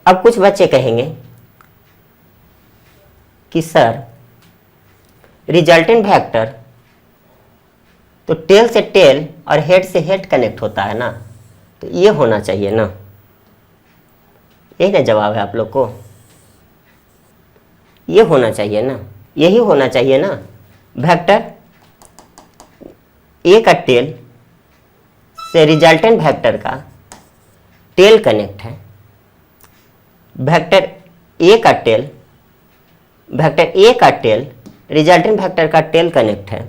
अब कुछ बच्चे कहेंगे कि सर रिजल्टेंट वेक्टर तो टेल से टेल और हेड से हेड कनेक्ट होता है ना, तो ये होना चाहिए ना। यही ना जवाब है आप लोग को, ये होना चाहिए ना, यही होना चाहिए ना। वेक्टर ए का टेल से रिजल्टेंट वेक्टर का टेल कनेक्ट है, वेक्टर ए का टेल, वेक्टर ए का टेल रिजल्टेंट वेक्टर का टेल कनेक्ट है,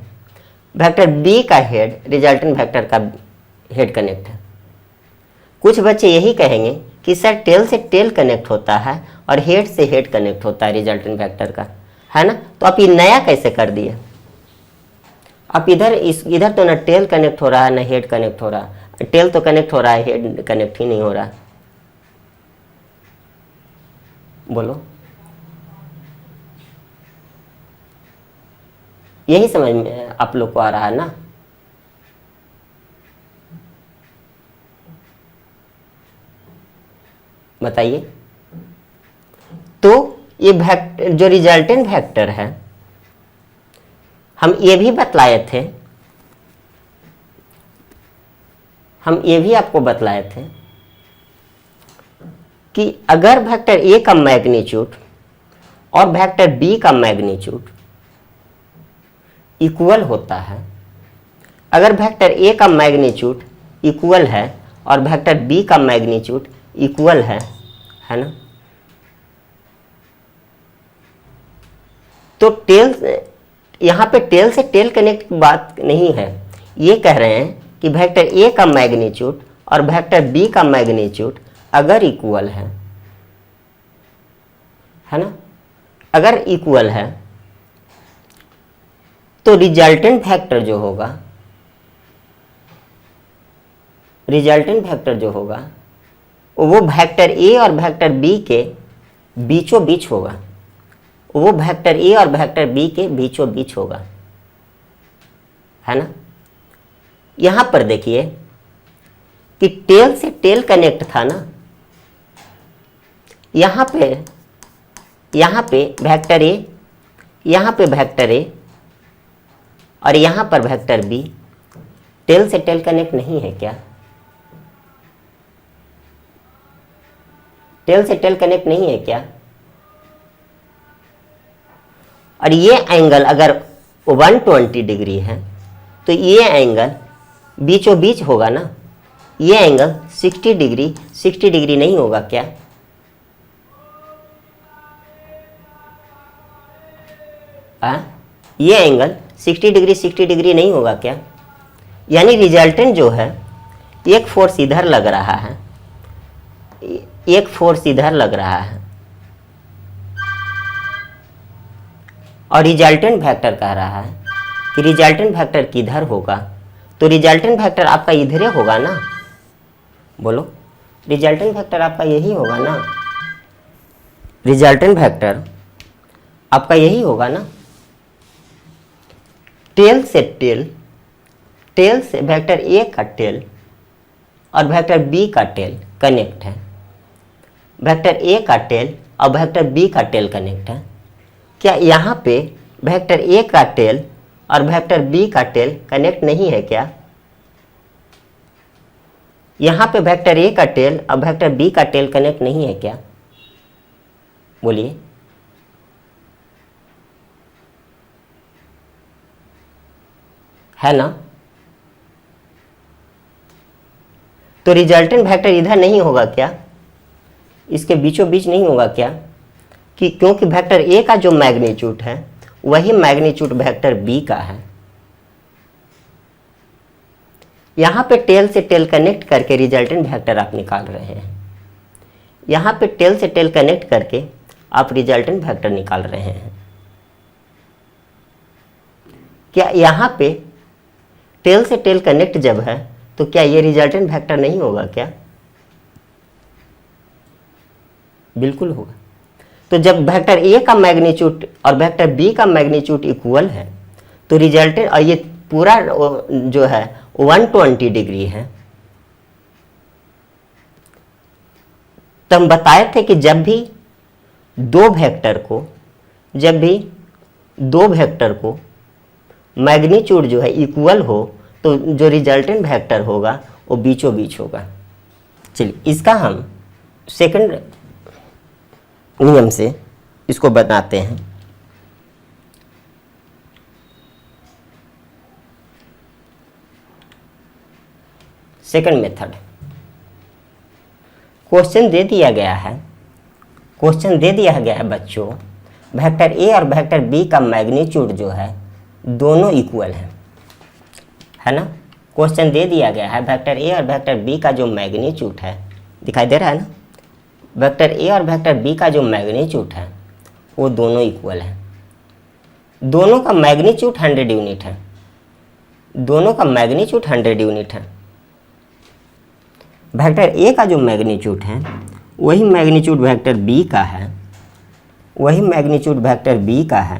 वेक्टर बी का हेड रिजल्टेंट वेक्टर का हेड कनेक्ट है। कुछ बच्चे यही कहेंगे कि सर टेल से टेल कनेक्ट होता है और हेड से हेड कनेक्ट होता है रिजल्टेंट वेक्टर का, है ना। तो आप ये नया कैसे कर दिए? आप इधर तो ना टेल कनेक्ट हो रहा है ना हेड कनेक्ट हो रहा है। टेल तो कनेक्ट हो रहा है, हेड कनेक्ट ही नहीं हो रहा है। बोलो, यही समझ में आप लोग को आ रहा है ना? बताइए। तो ये वेक्टर जो रिजल्टेंट वेक्टर है, हम ये भी बतलाए थे, हम ये भी आपको बतलाए थे कि अगर वेक्टर ए का मैग्नीट्यूड और वेक्टर बी का मैग्नीट्यूड इक्वल होता है, अगर वेक्टर ए का मैग्नीट्यूड इक्वल है और वेक्टर बी का मैग्नीट्यूड इक्वल है ना, तो टेल, यहाँ पे टेल से टेल कनेक्ट की बात नहीं है, ये कह रहे हैं कि वेक्टर ए का मैग्नीट्यूड और वेक्टर बी का मैग्नीट्यूड अगर इक्वल है ना, अगर इक्वल है तो रिजल्टेंट वेक्टर जो होगा, रिजल्टेंट वेक्टर जो होगा वो वेक्टर ए और वेक्टर बी के बीचों बीच होगा, वो वेक्टर ए और वेक्टर बी के बीचों बीच होगा, है ना। यहां पर देखिए कि टेल से टेल कनेक्ट था ना, यहां पे वेक्टर ए, यहां पे वेक्टर ए और यहां पर वेक्टर बी, टेल से टेल कनेक्ट नहीं है क्या? टेल से टेल कनेक्ट नहीं है क्या? और ये एंगल अगर 120 डिग्री है तो ये एंगल बीचों बीच होगा ना, ये एंगल 60 डिग्री नहीं होगा क्या? ये एंगल 60 डिग्री नहीं होगा क्या? यानी रिजल्टेंट जो है एक फोर्स इधर लग रहा है, एक फोर्स इधर लग रहा है और रिजल्टेंट वेक्टर कह रहा है कि रिजल्टेंट वेक्टर किधर होगा, तो रिजल्टेंट वेक्टर आपका इधरे होगा ना। बोलो, रिजल्टेंट वेक्टर आपका यही होगा ना, रिजल्टेंट वेक्टर आपका यही होगा ना। टेल से वेक्टर ए का टेल और वेक्टर बी का टेल कनेक्ट है, वेक्टर ए का टेल और वेक्टर बी का टेल कनेक्ट है। क्या यहाँ पे वेक्टर ए का टेल और वेक्टर बी का टेल कनेक्ट नहीं है क्या? यहाँ पे वेक्टर ए का टेल और वेक्टर बी का टेल कनेक्ट नहीं है क्या? बोलिए। है ना। तो रिजल्टेंट वेक्टर इधर नहीं होगा क्या? इसके बीचों बीच नहीं होगा क्या? कि क्योंकि वेक्टर ए का जो मैग्नीट्यूड है वही मैग्नीट्यूड वेक्टर बी का है। यहां पे टेल से टेल कनेक्ट करके रिजल्टेंट वेक्टर आप निकाल रहे हैं, यहां पे टेल से टेल कनेक्ट करके आप रिजल्टेंट वेक्टर निकाल रहे हैं। क्या यहां पे टेल से टेल कनेक्ट जब है तो क्या ये रिजल्टेंट वेक्टर नहीं होगा क्या? बिल्कुल होगा। तो जब वेक्टर ए का मैग्नीट्यूड और वेक्टर बी का मैग्नीट्यूड इक्वल है तो रिजल्टेंट, और ये पूरा जो है 120 डिग्री है, तो हम बताए थे कि जब भी दो वेक्टर को मैग्नीट्यूड जो है इक्वल हो तो जो रिजल्टेंट वेक्टर होगा वो बीचों बीच होगा। चलिए इसका हम सेकंड नियम से इसको बताते हैं। सेकंड मेथड, क्वेश्चन दे दिया गया है बच्चों, वेक्टर ए और वेक्टर बी का मैग्नीट्यूड जो है दोनों इक्वल है ना। क्वेश्चन दे दिया गया है वेक्टर ए और वेक्टर बी का जो मैग्नीट्यूड है, दिखाई दे रहा है ना, वेक्टर ए और वेक्टर बी का जो मैग्नीट्यूड है वो दोनों इक्वल है, दोनों का मैग्नीट्यूड 100 यूनिट है, दोनों का मैग्नीट्यूड 100 यूनिट है। वेक्टर ए का जो मैग्नीट्यूड है वही मैग्नीट्यूड वेक्टर बी का है, वही मैग्नीट्यूड वेक्टर बी का है।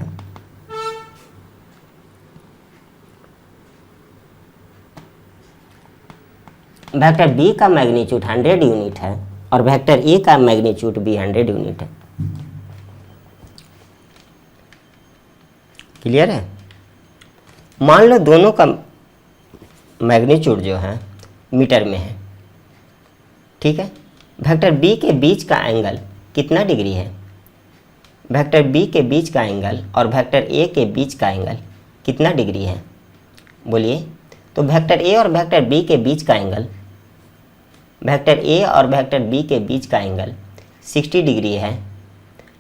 वेक्टर बी का मैग्नीट्यूड 100 यूनिट है और वेक्टर ए का मैग्नीट्यूड भी 100 यूनिट है। क्लियर है? मान लो दोनों का मैग्नीट्यूड जो है मीटर में है, ठीक है। वेक्टर बी के बीच का एंगल कितना डिग्री है? वेक्टर बी के बीच का एंगल और वेक्टर ए के बीच का एंगल कितना डिग्री है? बोलिए। तो वेक्टर ए और वेक्टर बी के बीच का एंगल, वेक्टर ए और वेक्टर बी के बीच का एंगल 60 डिग्री है।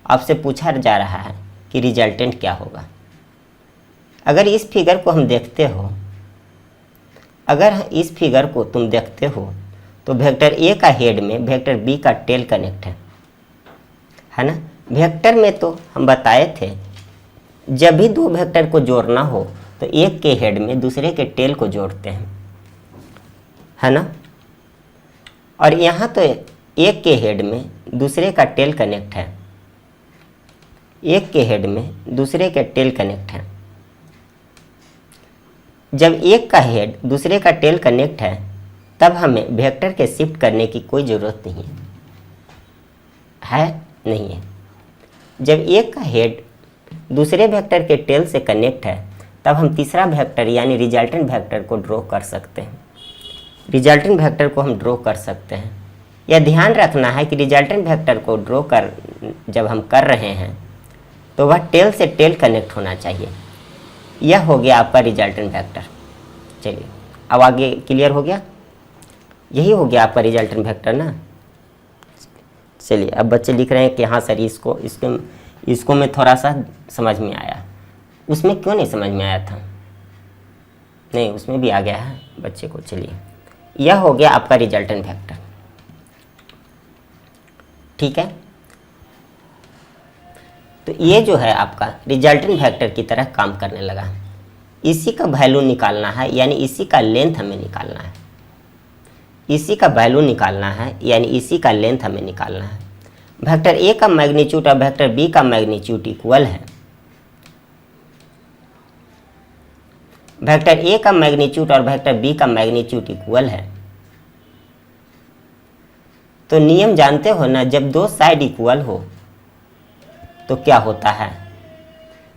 आपसे पूछा जा रहा है कि रिजल्टेंट क्या होगा। अगर इस फिगर को हम देखते हो, अगर इस फिगर को तुम देखते हो तो वेक्टर ए का हेड में वेक्टर बी का टेल कनेक्ट है ना। वेक्टर में तो हम बताए थे जब भी दो वेक्टर को जोड़ना हो तो एक के हेड में दूसरे के टेल को जोड़ते हैं, है ना। और यहाँ तो एक के हेड में दूसरे का टेल कनेक्ट है, एक के हेड में दूसरे के टेल कनेक्ट है। जब एक का हेड दूसरे का टेल कनेक्ट है तब हमें वेक्टर के शिफ्ट करने की कोई ज़रूरत नहीं है, नहीं है। जब एक का हेड दूसरे वेक्टर के टेल से कनेक्ट है तब हम तीसरा वेक्टर यानी रिजल्टेंट वेक्टर को ड्रॉ कर सकते हैं। रिजल्टेंट वेक्टर को हम ड्रॉ कर सकते हैं। यह ध्यान रखना है कि रिजल्टेंट वेक्टर को ड्रॉ कर जब हम कर रहे हैं तो वह टेल से टेल कनेक्ट होना चाहिए। यह हो गया आपका रिजल्टेंट वेक्टर। चलिए अब आगे क्लियर हो गया, यही हो गया आपका रिजल्टेंट वेक्टर ना। चलिए अब बच्चे लिख रहे हैं कि हाँ सर इसको मैं थोड़ा सा समझ में आया, उसमें क्यों नहीं समझ में आया था? नहीं, उसमें भी आ गया है बच्चे को। चलिए यह हो गया आपका रिजल्टेंट वेक्टर, ठीक है। तो ये जो है आपका रिजल्टेंट वेक्टर की तरह काम करने लगा। इसी का वैल्यू निकालना है, यानी इसी का लेंथ हमें निकालना है, इसी का वैल्यू निकालना है, यानी इसी का लेंथ हमें निकालना है। वेक्टर ए का मैग्नीट्यूड और वेक्टर बी का मैग्नीट्यूड इक्वल है। वेक्टर ए का मैग्नीट्यूड और वेक्टर बी का मैग्नीट्यूड इक्वल है। तो नियम जानते हो ना, जब दो साइड इक्वल हो तो क्या होता है?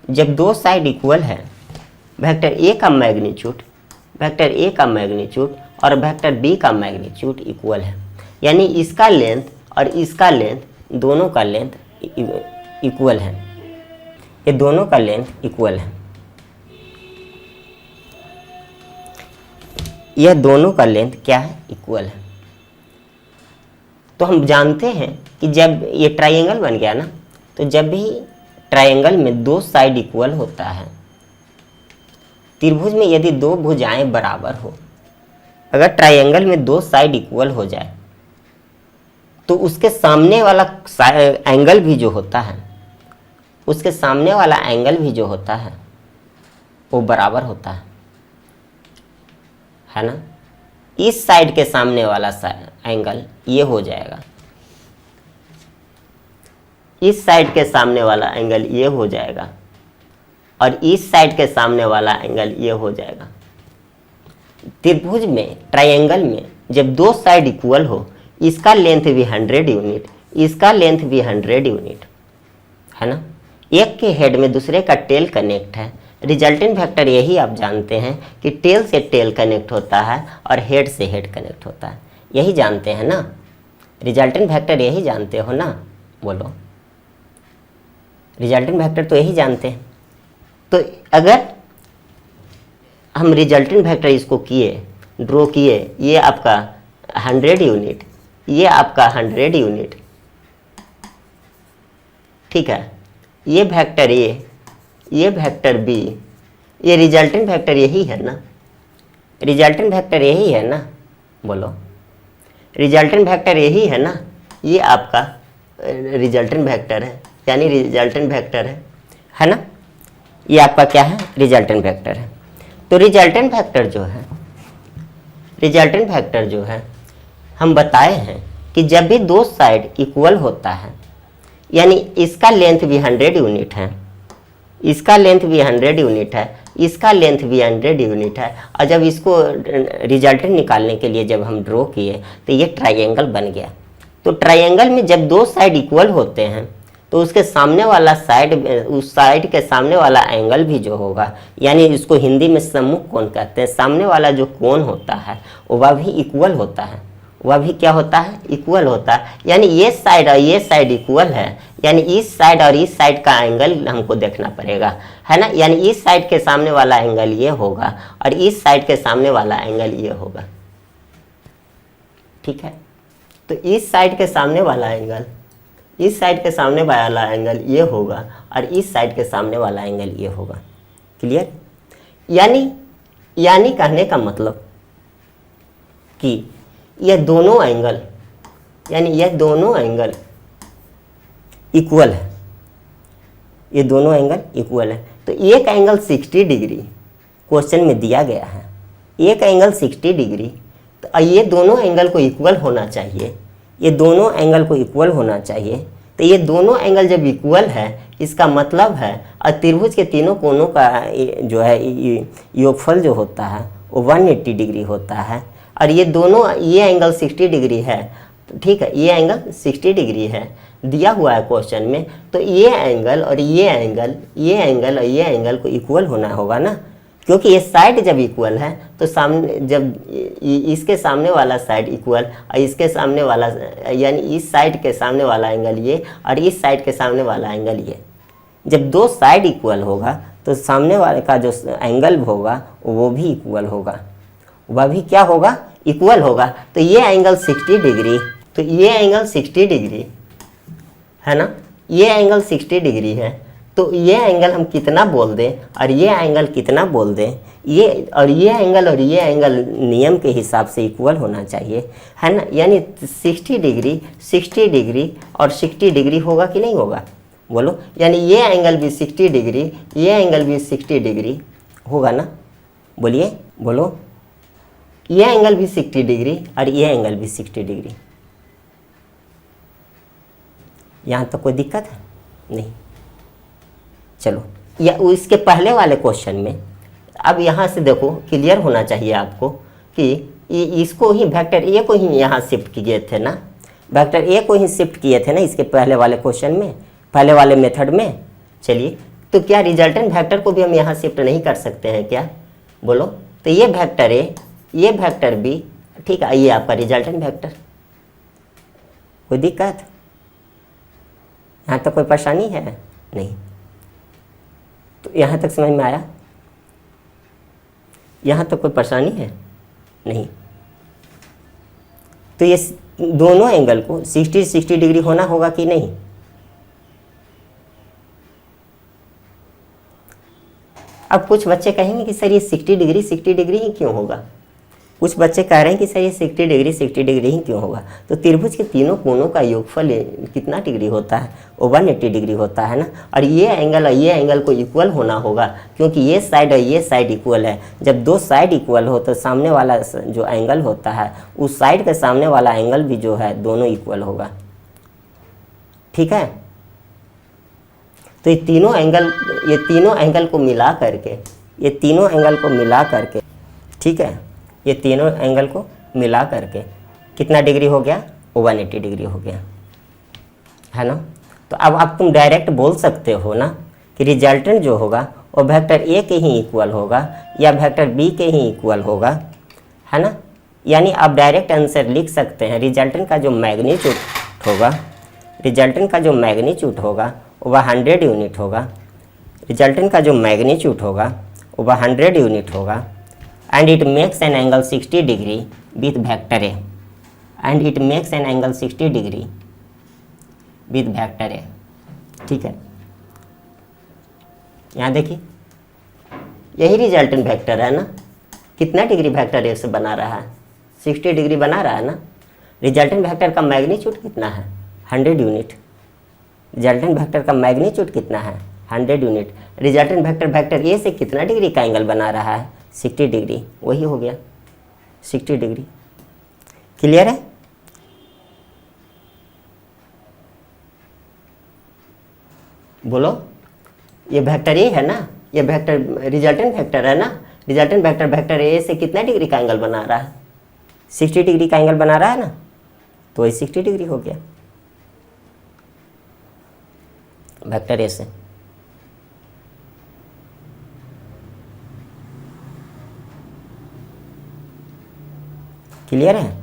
जब दो साइड इक्वल है, वेक्टर ए का मैग्नीट्यूड, वेक्टर ए का मैग्नीट्यूड और वेक्टर बी का मैग्नीट्यूड इक्वल है, यानी इसका लेंथ और इसका लेंथ, दोनों का लेंथ इक्वल है। ये दोनों का लेंथ इक्वल है, यह दोनों का लेंथ क्या है? इक्वल है। तो हम जानते हैं कि जब ये ट्रायंगल बन गया ना, तो जब भी ट्रायंगल में दो साइड इक्वल होता है, त्रिभुज में यदि दो भुजाएं बराबर हो, अगर ट्रायंगल में दो साइड इक्वल हो जाए तो उसके सामने वाला एंगल भी जो होता है, उसके सामने वाला एंगल भी जो होता है वो बराबर होता है ना। इस साइड के सामने वाला एंगल ये हो जाएगा, इस साइड के सामने वाला एंगल ये हो जाएगा और इस साइड के सामने वाला एंगल ये हो जाएगा। त्रिभुज में, ट्रायंगल में जब दो साइड इक्वल हो, इसका लेंथ भी 100 यूनिट, इसका लेंथ भी 100 यूनिट, है ना। एक के हेड में दूसरे का टेल कनेक्ट है। रिजल्टेंट वेक्टर यही आप जानते हैं कि टेल से टेल कनेक्ट होता है और हेड से हेड कनेक्ट होता है, यही जानते हैं ना। रिजल्टेंट वेक्टर यही जानते हो ना, बोलो। रिजल्टेंट वेक्टर तो यही जानते हैं। तो अगर हम रिजल्टेंट वेक्टर इसको किए, ड्रॉ किए, ये आपका 100 यूनिट, ये आपका 100 यूनिट, ठीक है। ये वेक्टर ए, ये वेक्टर बी, ये रिजल्टेंट वेक्टर यही है ना। रिजल्टेंट वेक्टर यही है ना, बोलो। रिजल्टेंट वेक्टर यही है ना। ये आपका रिजल्टेंट वेक्टर है, यानी रिजल्टेंट वेक्टर है ना। ये आपका क्या है? रिजल्टेंट वेक्टर है। तो रिजल्टेंट वेक्टर जो है, रिजल्टेंट वेक्टर जो है, हम बताए हैं कि जब भी दो साइड इक्वल होता है, यानी इसका लेंथ भी 100 यूनिट है, इसका लेंथ भी 100 यूनिट है, इसका लेंथ भी 100 यूनिट है, और जब इसको रिजल्टेंट निकालने के लिए जब हम ड्रॉ किए तो ये ट्रायंगल बन गया। तो ट्रायंगल में जब दो साइड इक्वल होते हैं तो उसके सामने वाला साइड, उस साइड के सामने वाला एंगल भी जो होगा, यानी इसको हिंदी में सम्मुख कोण कहते हैं, सामने वाला जो कोण होता है वह भी इक्वल होता है, वह भी क्या होता है, इक्वल होता है। यानी ये साइड और ये साइड इक्वल है, यानी इस साइड और इस साइड का एंगल हमको देखना पड़ेगा, है ना। यानी इस साइड के सामने वाला एंगल ये होगा और इस साइड के सामने वाला एंगल ये होगा, ठीक है। तो इस साइड के सामने वाला एंगल, इस साइड के सामने वाला एंगल ये होगा और इस साइड के सामने वाला एंगल ये होगा। क्लियर? यानी कहने का मतलब कि ये दोनों एंगल, यानी यह दोनों एंगल इक्वल है, ये दोनों एंगल इक्वल है। तो एक एंगल 60 डिग्री क्वेश्चन में दिया गया है, एक एंगल 60 डिग्री, तो ये दोनों एंगल को इक्वल होना चाहिए, ये दोनों एंगल को इक्वल होना चाहिए। तो ये दोनों एंगल जब इक्वल है, इसका मतलब है और त्रिभुज के तीनों कोणों का जो है योगफल जो होता है वो 180 डिग्री होता है। और ये दोनों, ये एंगल 60 डिग्री है, ठीक है, ये एंगल 60 डिग्री है दिया हुआ है क्वेश्चन में। तो ये एंगल और ये एंगल, ये एंगल और ये एंगल को इक्वल होना होगा ना, क्योंकि ये साइड जब इक्वल है तो सामने, जब इसके सामने वाला साइड इक्वल और इसके सामने वाला, यानी इस साइड के सामने वाला एंगल ये और इस साइड के सामने वाला एंगल ये, जब दो साइड इक्वल होगा तो सामने वाले का जो एंगल होगा वो भी इक्वल होगा, वह भी क्या होगा, इक्वल होगा। तो ये एंगल 60 डिग्री, तो ये एंगल 60 डिग्री है ना, ये एंगल 60 डिग्री है। तो ये एंगल हम कितना बोल दें और ये एंगल कितना बोल दें, ये और ये एंगल नियम के हिसाब से इक्वल होना चाहिए, है ना। यानी 60 डिग्री, 60 डिग्री और 60 डिग्री होगा कि नहीं होगा, बोलो। यानी ये एंगल भी 60 डिग्री, ये एंगल भी 60 डिग्री होगा ना, बोलिए, बोलो। ये एंगल भी 60 डिग्री और ये एंगल भी 60 डिग्री। यहाँ तो कोई दिक्कत है नहीं। चलो, या इसके पहले वाले क्वेश्चन में अब यहाँ से देखो, क्लियर होना चाहिए आपको कि इसको ही वेक्टर ए को ही यहाँ शिफ्ट किए थे ना, वेक्टर ए को ही शिफ्ट किए थे ना इसके पहले वाले क्वेश्चन में, पहले वाले मेथड में। चलिए, तो क्या रिजल्टेंट वेक्टर को भी हम यहाँ शिफ्ट नहीं कर सकते हैं क्या, बोलो। तो ये वेक्टर ए, ये वेक्टर बी, ठीक है, ये आपका रिजल्टेंट वेक्टर। कोई दिक्कत यहाँ तक, कोई परेशानी है नहीं? तो यहाँ तक समझ में आया? यहाँ तक कोई परेशानी है नहीं? तो ये दोनों एंगल को 60 डिग्री होना होगा कि नहीं? अब कुछ बच्चे कहेंगे कि सर ये 60 डिग्री ही क्यों होगा, कुछ बच्चे कह रहे हैं कि सर ये 60 डिग्री ही क्यों होगा। तो त्रिभुज के तीनों कोणों का योगफल कितना डिग्री होता है, वो 180 डिग्री होता है ना। और ये एंगल और ये एंगल को इक्वल होना होगा, क्योंकि ये साइड और ये साइड इक्वल है। जब दो साइड इक्वल हो तो सामने वाला जो एंगल होता है उस साइड के सामने वाला एंगल भी जो है दोनों इक्वल होगा, ठीक है। तो ये तीनों एंगल को मिला करके, ये तीनों एंगल को मिला करके, ठीक है, ये तीनों एंगल को मिला करके कितना डिग्री हो गया, 180 डिग्री हो गया, है ना। तो अब तुम डायरेक्ट बोल सकते हो ना कि रिजल्टेंट जो होगा वो वेक्टर ए के ही इक्वल होगा या वेक्टर बी के ही इक्वल होगा, है ना। यानी आप डायरेक्ट आंसर लिख सकते हैं, रिजल्टेंट का जो मैग्नीट्यूड होगा, रिजल्टेंट का जो मैग्नीट्यूड होगा वह 100 यूनिट होगा, रिजल्टेंट का जो मैग्नीट्यूड होगा वह 100 यूनिट होगा। And it makes an angle 60 degree with vector A, and it makes an angle 60 degree with vector A, ठीक है। यहाँ देखिए, यही रिजल्टेंट वेक्टर है ना, कितना डिग्री वेक्टर ए से बना रहा है, 60 डिग्री बना रहा है ना। रिजल्टेंट वेक्टर का मैग्नीट्यूड कितना है, 100 यूनिट। रिजल्टेंट वेक्टर का मैग्नीट्यूड कितना है, 100 unit. Resultant vector vector A से कितना डिग्री का एंगल बना रहा है, 60 डिग्री, वही हो गया 60 डिग्री। क्लियर है? बोलो, ये वेक्टर ए है ना, ये वेक्टर रिजल्टेंट वेक्टर है ना। रिजल्टेंट वेक्टर वेक्टर ए से कितना डिग्री का एंगल बना रहा है, 60 डिग्री का एंगल बना रहा है ना, तो वही 60 डिग्री हो गया वेक्टर ए से। क्लियर है?